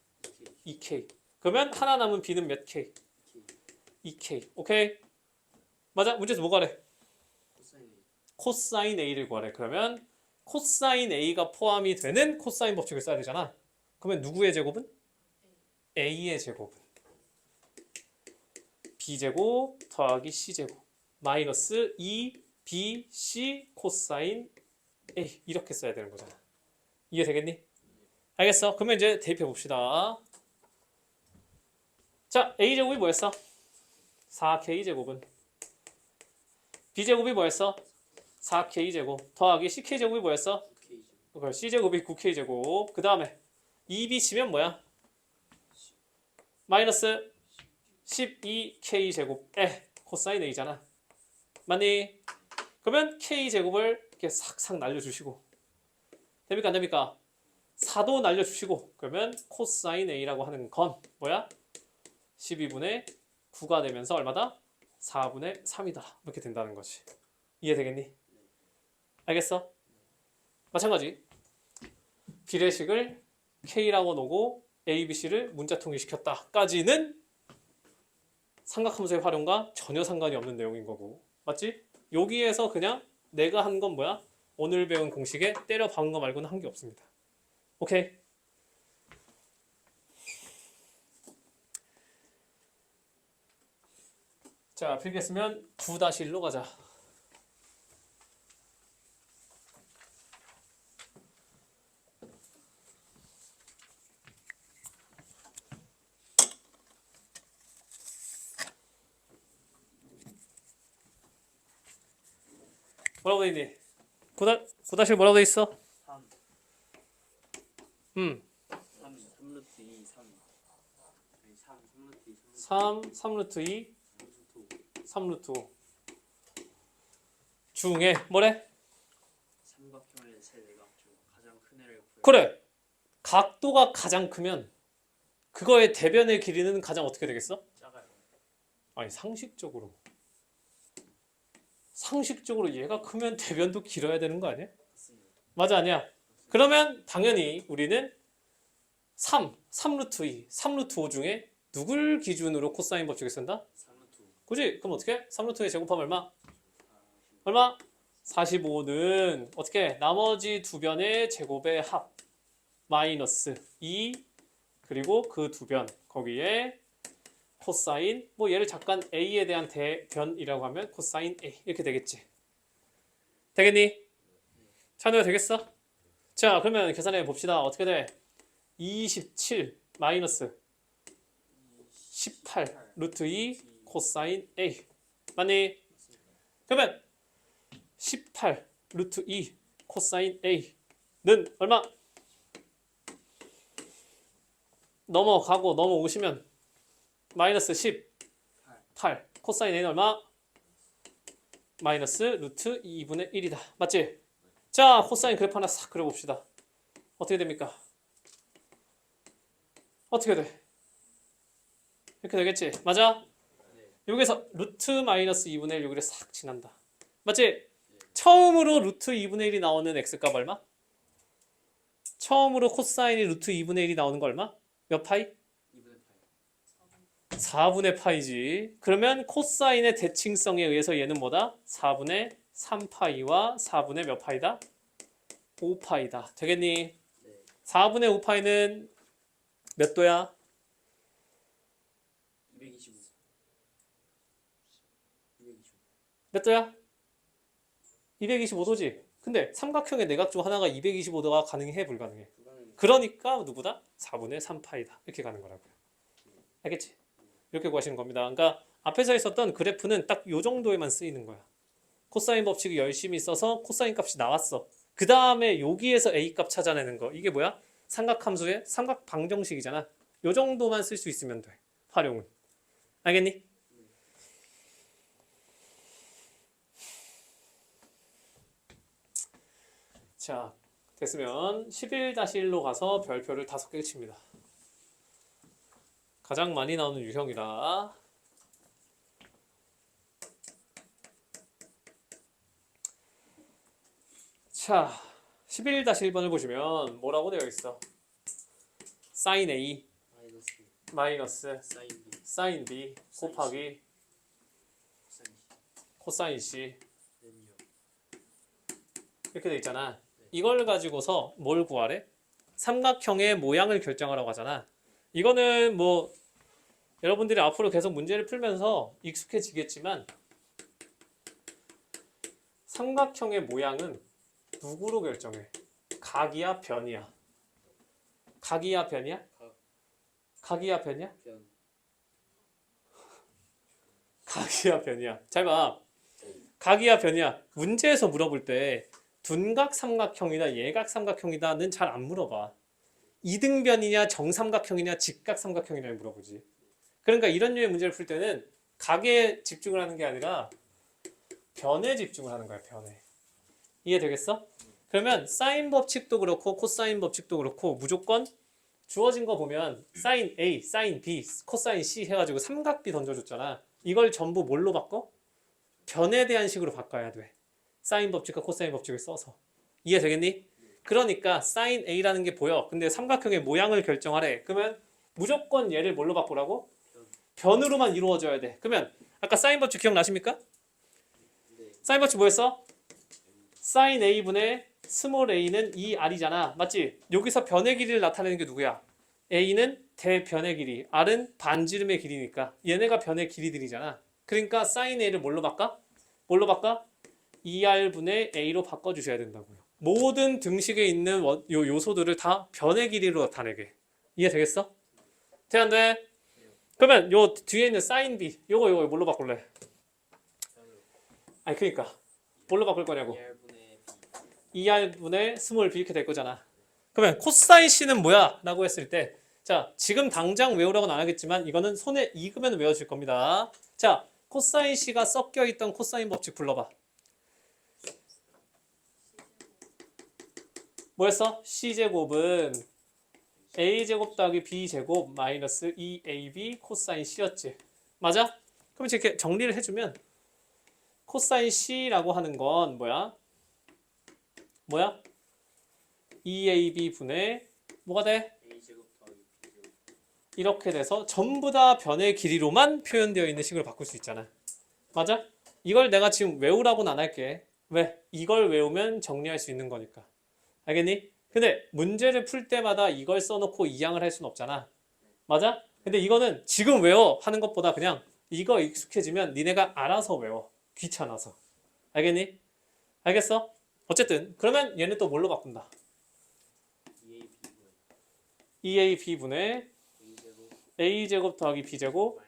2K. 그러면 하나 남은 B는 몇 K? 2K. 오케이? 맞아? 문제에서 뭐 구하래? 코사인 A를 구하래. 그러면 코사인 A가 포함이 되는 코사인 법칙을 써야 되잖아. 그러면 누구의 제곱은? A의 제곱은 B제곱 더하기 C제곱 마이너스 2BC 코사인 A 이렇게 써야 되는 거잖아. 이해되겠니? 알겠어. 그러면 이제 대입해 봅시다. 자, A제곱이 뭐였어? 4K제곱은 B제곱이 뭐였어? 4K제곱 더하기 CK제곱이 뭐였어? 9K죠. C제곱이 9K제곱 그 다음에 2B 치면 뭐야? 마이너스 12K제곱 코사인 A잖아. 맞니? 그러면 K제곱을 이렇게 싹싹 날려주시고 됩니까 안 됩니까? 4도 날려주시고 그러면 코사인 A라고 하는 건 뭐야? 12분의 9가 되면서 얼마다? 4분의 3이다. 이렇게 된다는 거지. 이해되겠니? 알겠어? 마찬가지 비례식을 K라고 놓고 A, B, C를 문자 통일시켰다까지는 삼각함수의 활용과 전혀 상관이 없는 내용인 거고 맞지? 여기에서 그냥 내가 한 건 뭐야? 오늘 배운 공식에 때려 박은 거 말고는 한 게 없습니다. 오케이? 자, 필기했으면 9-1로 가자. 뭐라고 돼 있니? 9-1 뭐라고 돼 있어? 3. 3루트 2, 3. 아니 3루트 2, 3, 3루트 2, 3루트 5. 3루트 5 중에 뭐래? 삼각형의 세 내각 중 가장 큰 애를 구해. 그래. 각도가 가장 크면 그거의 대변의 길이는 가장 어떻게 되겠어? 작아요. 아니 상식적으로 얘가 크면 대변도 길어야 되는 거 아니야? 맞습니다. 맞아 아니야? 그러면 당연히 우리는 3루트 2, 3루트 5 중에 누굴 기준으로 코사인 법칙을 쓴다? 3루트 5. 그지? 그럼 어떻게? 3루트 2의 제곱하면 얼마? 얼마? 45는 어떻게? 나머지 두 변의 제곱의 합 마이너스 2 그리고 그 두 변 거기에 코사인 뭐 얘를 잠깐 A에 대한 대변이라고 하면 코사인 A 이렇게 되겠지. 되겠니? 찬우야 되겠어? 자 그러면 계산해 봅시다. 어떻게 돼? 27 마이너스 18 루트 2 코사인 A 맞니? 그러면 18 루트 2 코사인 A는 얼마? 넘어가고 넘어오시면 마이너스 18 코사인 A는 얼마? 마이너스 루트 2분의 1이다. 맞지? 자 코사인 그래프 하나 싹 그려봅시다. 어떻게 됩니까? 어떻게 돼? 이렇게 되겠지? 맞아? 여기서 루트 마이너스 2분의 1 여기를 싹 지난다. 맞지? 처음으로 루트 2분의 1이 나오는 x값 얼마? 처음으로 코사인이 루트 2분의 1이 나오는 거 얼마? 몇 파이? 2분의 8. 4분의 파이지. 그러면 코사인의 대칭성에 의해서 얘는 뭐다? 4분의 3파이와 4분의 몇 파이다? 5파이다. 되겠니? 네. 4분의 5파이는 몇 도야? 225. 225. 몇 도야? 225도지. 근데 삼각형의 내각 중 하나가 225도가 가능해 불가능해? 불가능. 그러니까 누구다? 4분의 3파이다. 이렇게 가는 거라고요. 알겠지? 이렇게 구하시는 겁니다. 그러니까 앞에서 있었던 그래프는 딱 요 정도에만 쓰이는 거야. 코사인 법칙이 열심히 써서 코사인 값이 나왔어. 그 다음에 여기에서 A 값 찾아내는 거. 이게 뭐야? 삼각함수의 삼각 방정식이잖아. 요 정도만 쓸 수 있으면 돼. 활용은. 알겠니? 자, 됐으면 11-1로 가서 별표를 5개 칩니다. 가장 많이 나오는 유형이라. 자, 11-1번을 보시면 뭐라고 되어 있어? sin A 마이너스 마이너스 사인 B sin B 곱하기 코사인 코사인 C C 는요. 이렇게 돼 있잖아. 이걸 가지고서 뭘 구하래? 삼각형의 모양을 결정하라고 하잖아. 이거는 뭐 여러분들이 앞으로 계속 문제를 풀면서 익숙해지겠지만 삼각형의 모양은 누구로 결정해? 각이야, 변이야? 각이야, 변이야? 각. 각이야, 변이야? 변 각이야, 변이야. 잘 봐. 각이야, 변이야. 문제에서 물어볼 때 둔각 삼각형이다, 예각 삼각형이다는 잘 안 물어봐. 이등변이냐, 정삼각형이냐, 직각 삼각형이냐 물어보지. 그러니까 이런 류의 문제를 풀 때는 각에 집중을 하는 게 아니라 변에 집중을 하는 거야, 변에. 이해되겠어? 그러면 사인 법칙도 그렇고 코사인 법칙도 그렇고 무조건 주어진 거 보면 사인 A, 사인 B, 코사인 C 해가지고 삼각비 던져줬잖아. 이걸 전부 뭘로 바꿔? 변에 대한 식으로 바꿔야 돼. 사인 법칙과 코사인 법칙을 써서. 이해되겠니? 그러니까 사인 A라는 게 보여. 근데 삼각형의 모양을 결정하래. 그러면 무조건 얘를 뭘로 바꾸라고? 변으로만 이루어져야 돼. 그러면 아까 사인 법칙 기억나십니까? 네. 사인 법칙 뭐였어? 사인 A분의 스몰 a는 2r이잖아. 맞지? 여기서 변의 길이를 나타내는 게 누구야? a는 대변의 길이, r은 반지름의 길이니까 얘네가 변의 길이들이잖아. 그러니까 사인 a를 뭘로 바꿔? 뭘로 바꿔? 2r분의 a로 바꿔주셔야 된다고요. 모든 등식에 있는 요 요소들을 다 변의 길이로 나타내게. 이해되겠어? 돼, 안 돼? 그러면 요 뒤에 있는 사인 b 요거 뭘로 바꿀래? 아니 그러니까 뭘로 바꿀 거냐고. 2r분의 스몰 b 이렇게 될 거잖아. 그러면 코사인 c는 뭐야? 라고 했을 때 자, 지금 당장 외우라고는 안 하겠지만 이거는 손에 익으면 외워질 겁니다. 자, 코사인 c가 섞여 있던 코사인 법칙 불러봐. 뭐였어? c제곱은 a제곱 더하기 b제곱 마이너스 2ab 코사인 c였지. 맞아? 그럼 이렇게 정리를 해주면 코사인 c라고 하는 건 뭐야? 2ab 분의 뭐가 돼? 이렇게 돼서 전부 다 변의 길이로만 표현되어 있는 식으로 바꿀 수 있잖아. 맞아? 이걸 내가 지금 외우라고는 안 할게. 왜? 이걸 외우면 정리할 수 있는 거니까. 알겠니? 근데 문제를 풀 때마다 이걸 써놓고 이항을 할 수는 없잖아. 맞아? 근데 이거는 지금 외워 하는 것보다 그냥 이거 익숙해지면 니네가 알아서 외워. 귀찮아서. 알겠니? 알겠어? 어쨌든 그러면 얘는 또 뭘로 바꾼다? 2ab분의 a제곱 더하기 b제곱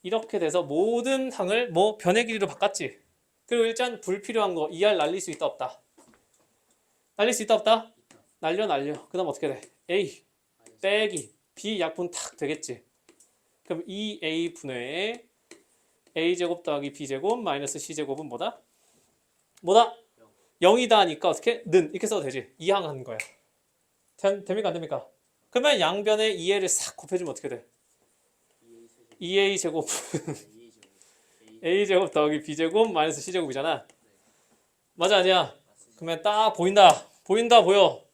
이렇게 돼서 모든 항을 뭐 변의 길이로 바꿨지. 그리고 일단 불필요한 거 2r 날릴 수 있다 없다? 날릴 수 있다 없다? 날려. 그 다음 어떻게 돼? a 빼기 b 약분 탁 되겠지. 그럼 2a분의 a제곱 더하기 b제곱 마이너스 c제곱은 뭐다? 0이다 하니까 어떻게? 는 이렇게 써도 되지. 이항하는 거야. 됩니까 안 됩니까? 그러면 양변에 2a를 싹 곱해주면 어떻게 돼? 2a제곱 a제곱 더하기 b제곱 마이너스 c제곱이잖아. 맞아 아니야? 그러면 딱 보인다 보여.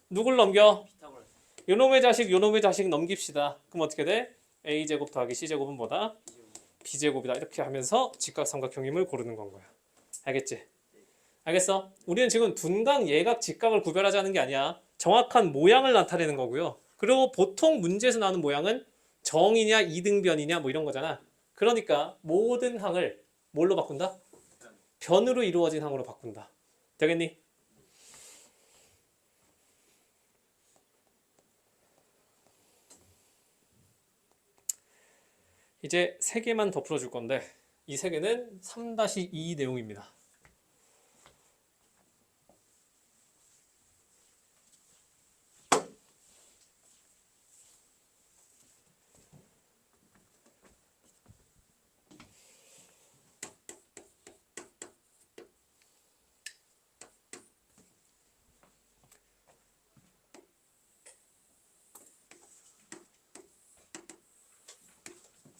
누굴 넘겨? 요놈의 자식 넘깁시다. 그럼 어떻게 돼? a제곱 더하기 c제곱은 뭐다? b제곱이다. 이렇게 하면서 직각삼각형임을 고르는 건 거야. 알겠지? 알겠어? 우리는 지금 둔각, 예각, 직각을 구별하자는 게 아니야. 정확한 모양을 나타내는 거고요. 그리고 보통 문제에서 나오는 모양은 정이냐 이등변이냐 뭐 이런 거잖아. 그러니까 모든 항을 뭘로 바꾼다? 변으로 이루어진 항으로 바꾼다. 되겠니? 이제 3개만 더 풀어줄 건데 이 3개는 3-2 내용입니다.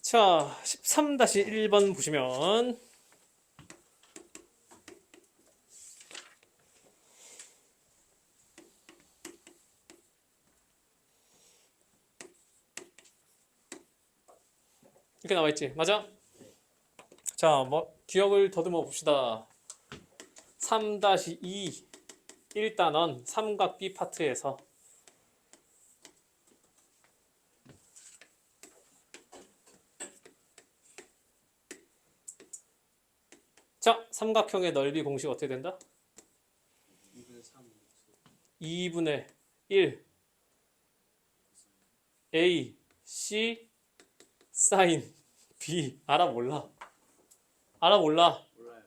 자, 13-1번 보시면 이렇게 나와있지? 맞아? 자, 뭐 기억을 더듬어 봅시다. 3-2 1단원 삼각 B 파트에서 자, 삼각형의 넓이 공식 어떻게 된다? 2분의 3 2분의 1 A, C, 사인 B. 알아 몰라? 알아 몰라? 몰라요.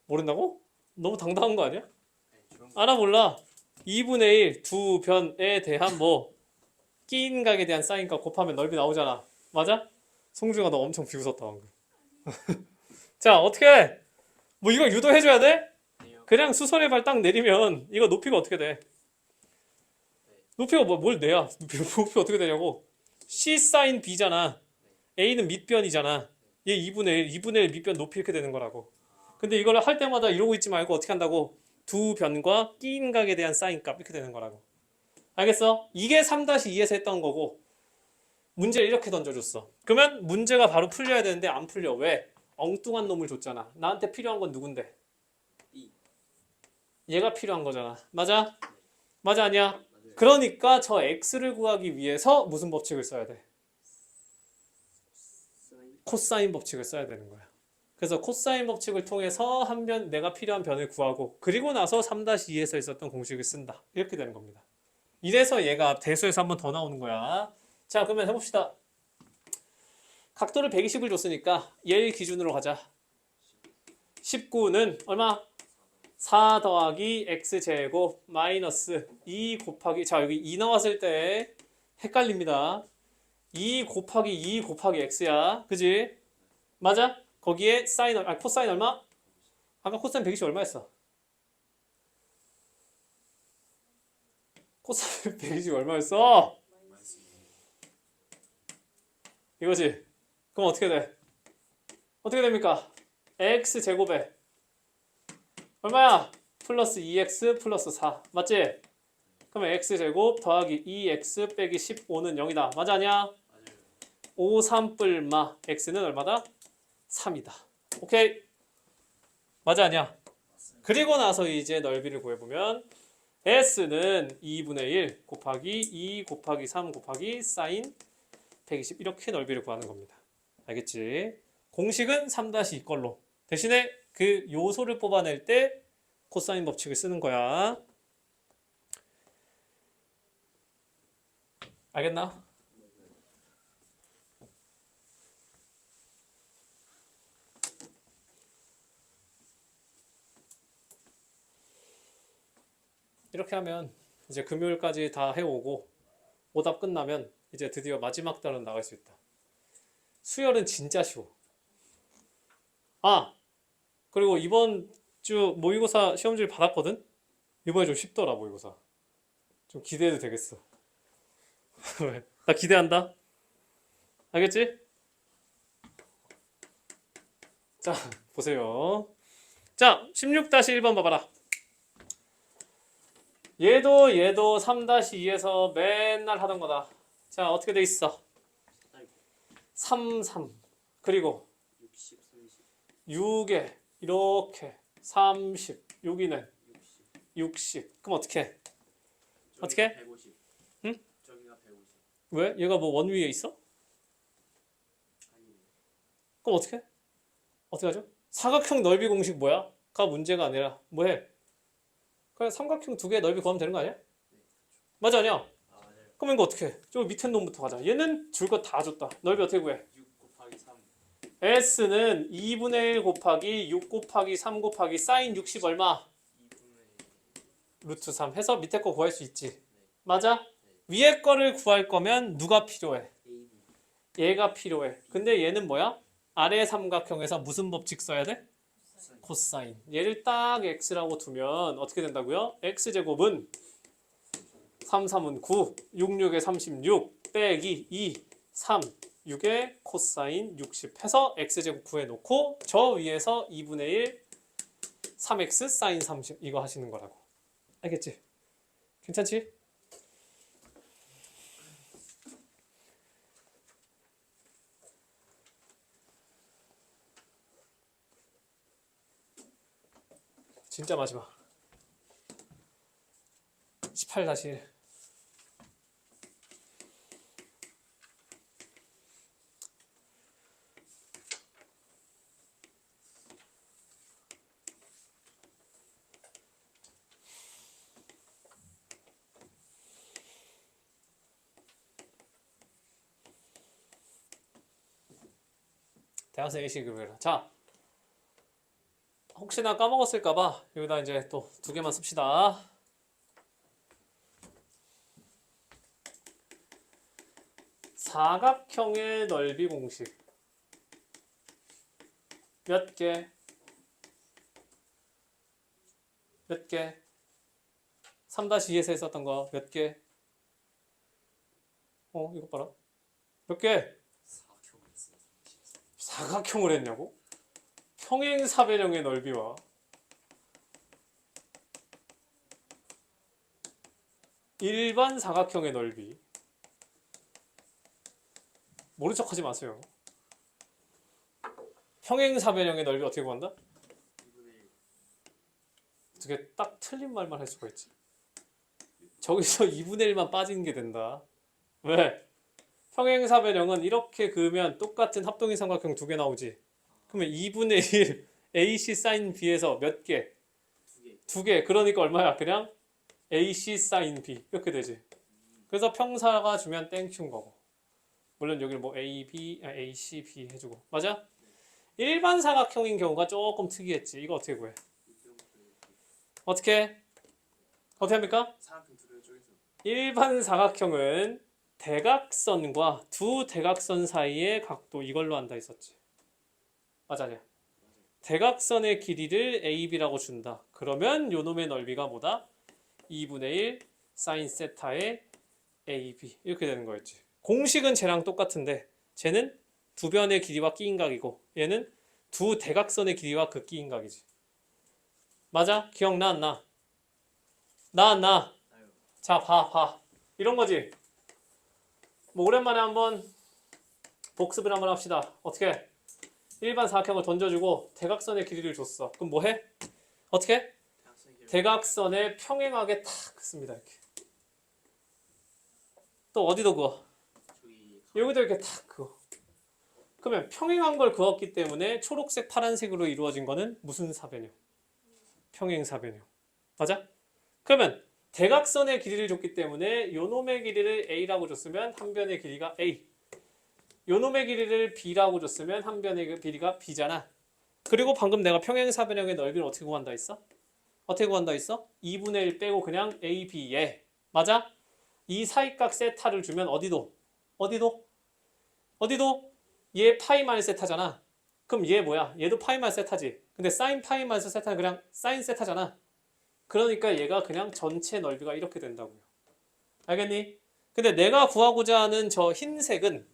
모른다고? 너무 당당한 거 아니야? 아니, 저런 거 알아 몰라? 2분의 1 두 변에 대한 뭐 끼인각에 대한 사인값 곱하면 넓이 나오잖아. 맞아? 송중아 너 엄청 비웃었다 방금. 자, 어떻게 해? 뭐 이거 유도해줘야 돼? 아니요. 그냥 수선의 발 딱 내리면 이거 높이가 어떻게 돼? 높이가 뭘 내야? 높이 어떻게 되냐고? C 사인 B잖아. A는 밑변이잖아. 얘 2분의 1, 2분의 1 밑변 높이 이렇게 되는 거라고. 근데 이걸 할 때마다 이러고 있지 말고 어떻게 한다고? 두 변과 끼인 각에 대한 사인 값 이렇게 되는 거라고. 알겠어? 이게 3-2에서 했던 거고 문제를 이렇게 던져줬어. 그러면 문제가 바로 풀려야 되는데 안 풀려. 왜? 엉뚱한 놈을 줬잖아. 나한테 필요한 건 누군데? B. 얘가 필요한 거잖아. 맞아? 맞아 아니야? 맞아요. 그러니까 저 x를 구하기 위해서 무슨 법칙을 써야 돼? 사인 코사인 법칙을 써야 되는 거야. 그래서 코사인 법칙을 통해서 한 변, 내가 필요한 변을 구하고 그리고 나서 3-2에서 있었던 공식을 쓴다. 이렇게 되는 겁니다. 이래서 얘가 대수에서 한 번 더 나오는 거야. 자, 그러면 해봅시다. 각도를 120을 줬으니까 얘 기준으로 가자. 19는 얼마? 4 더하기 x제곱 마이너스 2 곱하기 자 여기 2 나왔을 때 헷갈립니다. 2 곱하기 2 곱하기 x야. 그지? 맞아? 거기에 사인 코사인 얼마? 아까 코사인 120 얼마였어? 코사인 120 얼마였어? 이거지? 그럼 어떻게 돼? 어떻게 됩니까? x제곱에 얼마야? 플러스 2x 플러스 4 맞지? 그러면 x제곱 더하기 2x 빼기 15는 0이다. 맞아 아니야? 맞아요. 5, 3 뿔마 x는 얼마다? 3이다. 오케이? 맞아 아니야? 그리고 나서 이제 넓이를 구해보면 s는 2분의 1 곱하기 2 곱하기 3 곱하기 사인 120 이렇게 넓이를 구하는 겁니다. 알겠지? 공식은 3-2 걸로 대신에 그 요소를 뽑아낼 때 코사인 법칙을 쓰는 거야. 알겠나? 이렇게 하면 이제 금요일까지 다 해오고 오답 끝나면 이제 드디어 마지막 달은 나갈 수 있다. 수열은 진짜 쉬워. 아! 그리고 이번 주 모의고사 시험지를 받았거든? 이번에 좀 쉽더라 모의고사. 좀 기대해도 되겠어. 왜? 나 기대한다. 알겠지? 자, 보세요. 자, 16-1번 봐봐라. 얘도 3-2에서 맨날 하던 거다. 자, 어떻게 돼 있어? 3, 3. 그리고 60, 30, 6에 이렇게 30. 여기는 60. 60. 그럼 어떻게 해? 어떻게? 150. 응? 저기가 150. 왜? 얘가 뭐 원 위에 있어? 아니. 그럼 어떻게 해? 어떻게 하죠? 사각형 넓이 공식 뭐야? 가 문제가 아니라 뭐 해? 그냥 삼각형 두 개 넓이 구하면 되는 거 아니야? 맞아 아니야? 아, 맞아요. 그럼 이거 어떻게 해? 저 밑에 놈부터 가자. 얘는 줄 거 다 줬다. 넓이 어떻게 구해? 6 곱하기 S는 2분의 1 곱하기 6 곱하기 3 곱하기 사인 60 얼마? 2분의 루트 3 해서 밑에 거 구할 수 있지. 맞아? 위에 거를 구할 거면 누가 필요해? AB 얘가 필요해. 근데 얘는 뭐야? 아래 삼각형에서 무슨 법칙 써야 돼? 코사인. 얘를 딱 x라고 두면 어떻게 된다고요? x제곱은 3, 3은 9, 6, 6에 36, 빼기 2, 3, 6에 코사인 60 해서 x제곱 구해놓고 저 위에서 2분의 1, 3x 사인 30 이거 하시는 거라고. 알겠지? 괜찮지? 진짜 마지막 18-1 대학생 A시급이라. 자, 혹시나 까먹었을까봐 여기다 이제 또 두 개만 씁시다. 사각형의 넓이 공식 몇 개? 몇 개? 3-2에서 했었던 거 몇 개? 이거 봐라. 몇 개? 사각형을 했냐고? 평행사변형의 넓이와 일반 사각형의 넓이. 모른 척 하지 마세요. 평행사변형의 넓이 어떻게 구한다? 2분의 1 어떻게 딱 틀린 말만 할 수가 있지? 저기서 2분의 1만 빠지는 게 된다. 왜? 평행사변형은 이렇게 그으면 똑같은 합동인 삼각형 두 개 나오지. 그러면 2분의 1 AC sin B에서 몇 개? 2개 두 개. 그러니까 얼마야? 그냥 AC sin B 이렇게 되지. 그래서 평사가 주면 땡큐인 거고. 물론 여기를 뭐 AC, B 해주고. 맞아? 일반 사각형인 경우가 조금 특이했지. 이거 어떻게 구해? 어떻게 합니까? 사각형 두 개를 쪼개서 일반 사각형은 대각선과 두 대각선 사이의 각도 이걸로 한다 했었지. 맞아요. 대각선의 길이를 AB라고 준다. 그러면 요놈의 넓이가 뭐다? 2분의 1 사인 세타의 AB 이렇게 되는 거였지. 공식은 쟤랑 똑같은데 쟤는 두 변의 길이와 끼인각이고 얘는 두 대각선의 길이와 그 끼인각이지. 맞아? 기억나 안 나? 나 안 나? 나요. 자, 봐. 이런 거지. 뭐 오랜만에 한번 복습을 한번 합시다. 어떻게? 일반 사각형을 던져주고 대각선의 길이를 줬어. 그럼 뭐 해? 어떻게? 대각선에 평행하게 탁 긋습니다. 이렇게. 또 어디도 그어? 저기 여기도 이렇게 탁 그어. 그러면 평행한 걸 그었기 때문에 초록색, 파란색으로 이루어진 거는 무슨 사변형? 평행사변형. 맞아? 그러면 대각선의 길이를 줬기 때문에 요놈의 길이를 A라고 줬으면 한 변의 길이가 A. 요놈의 길이를 B라고 줬으면 한 변의 길이가 B잖아. 그리고 방금 내가 평행사변형의 넓이를 어떻게 구한다 했어? 어떻게 구한다 했어? 2분의 1 빼고 그냥 A, B에. 맞아? 이 사이각 세타를 주면 어디도? 얘 파이 마이너스 세타잖아. 그럼 얘 뭐야? 얘도 파이 마이너스 세타지. 근데 사인 파이 마이너스 세타는 그냥 사인 세타잖아. 그러니까 얘가 그냥 전체 넓이가 이렇게 된다고요. 알겠니? 근데 내가 구하고자 하는 저 흰색은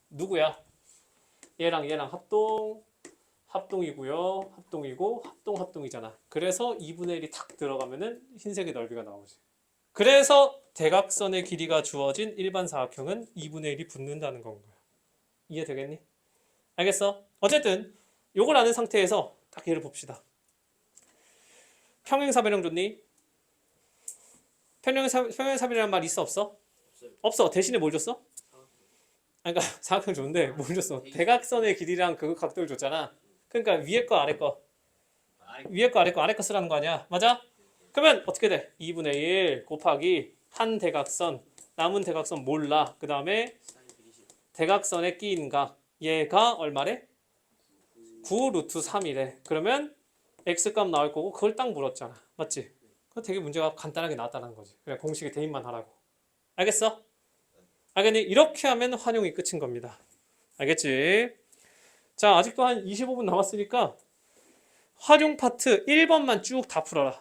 누구야? 얘랑 합동이고요. 합동이고 합동이잖아. 그래서 2분의 1이 탁 들어가면은 흰색의 넓이가 나오지. 그래서 대각선의 길이가 주어진 일반 사각형은 2분의 1이 붙는다는 건 거야. 이해되겠니? 알겠어? 어쨌든 요걸 아는 상태에서 딱 얘를 봅시다. 평행사변형 좋니? 평행사변이라는 말 있어 없어? 없어요. 없어. 대신에 뭘 줬어? 사각형 그러니까 사각형 좋은데 뭘 줬어? 대각선의 길이랑 그 각도를 줬잖아. 그러니까 위에 거 아래 거 위에 거 아래 거 쓰라는 거 아니야. 맞아? 그러면 어떻게 돼? 2분의 1 곱하기 한 대각선 남은 대각선 몰라. 그 다음에 사인 120 대각선에 끼인 각 얘가 얼마래? 9 루트 3이래. 그러면 x값 나올 거고 그걸 딱 물었잖아. 맞지? 그거 되게 문제가 간단하게 나왔다는 거지. 그냥 공식에 대입만 하라고. 알겠어? 알겠니? 이렇게 하면 활용이 끝인 겁니다. 알겠지? 자, 아직도 한 25분 남았으니까 활용 파트 1번만 쭉 다 풀어라.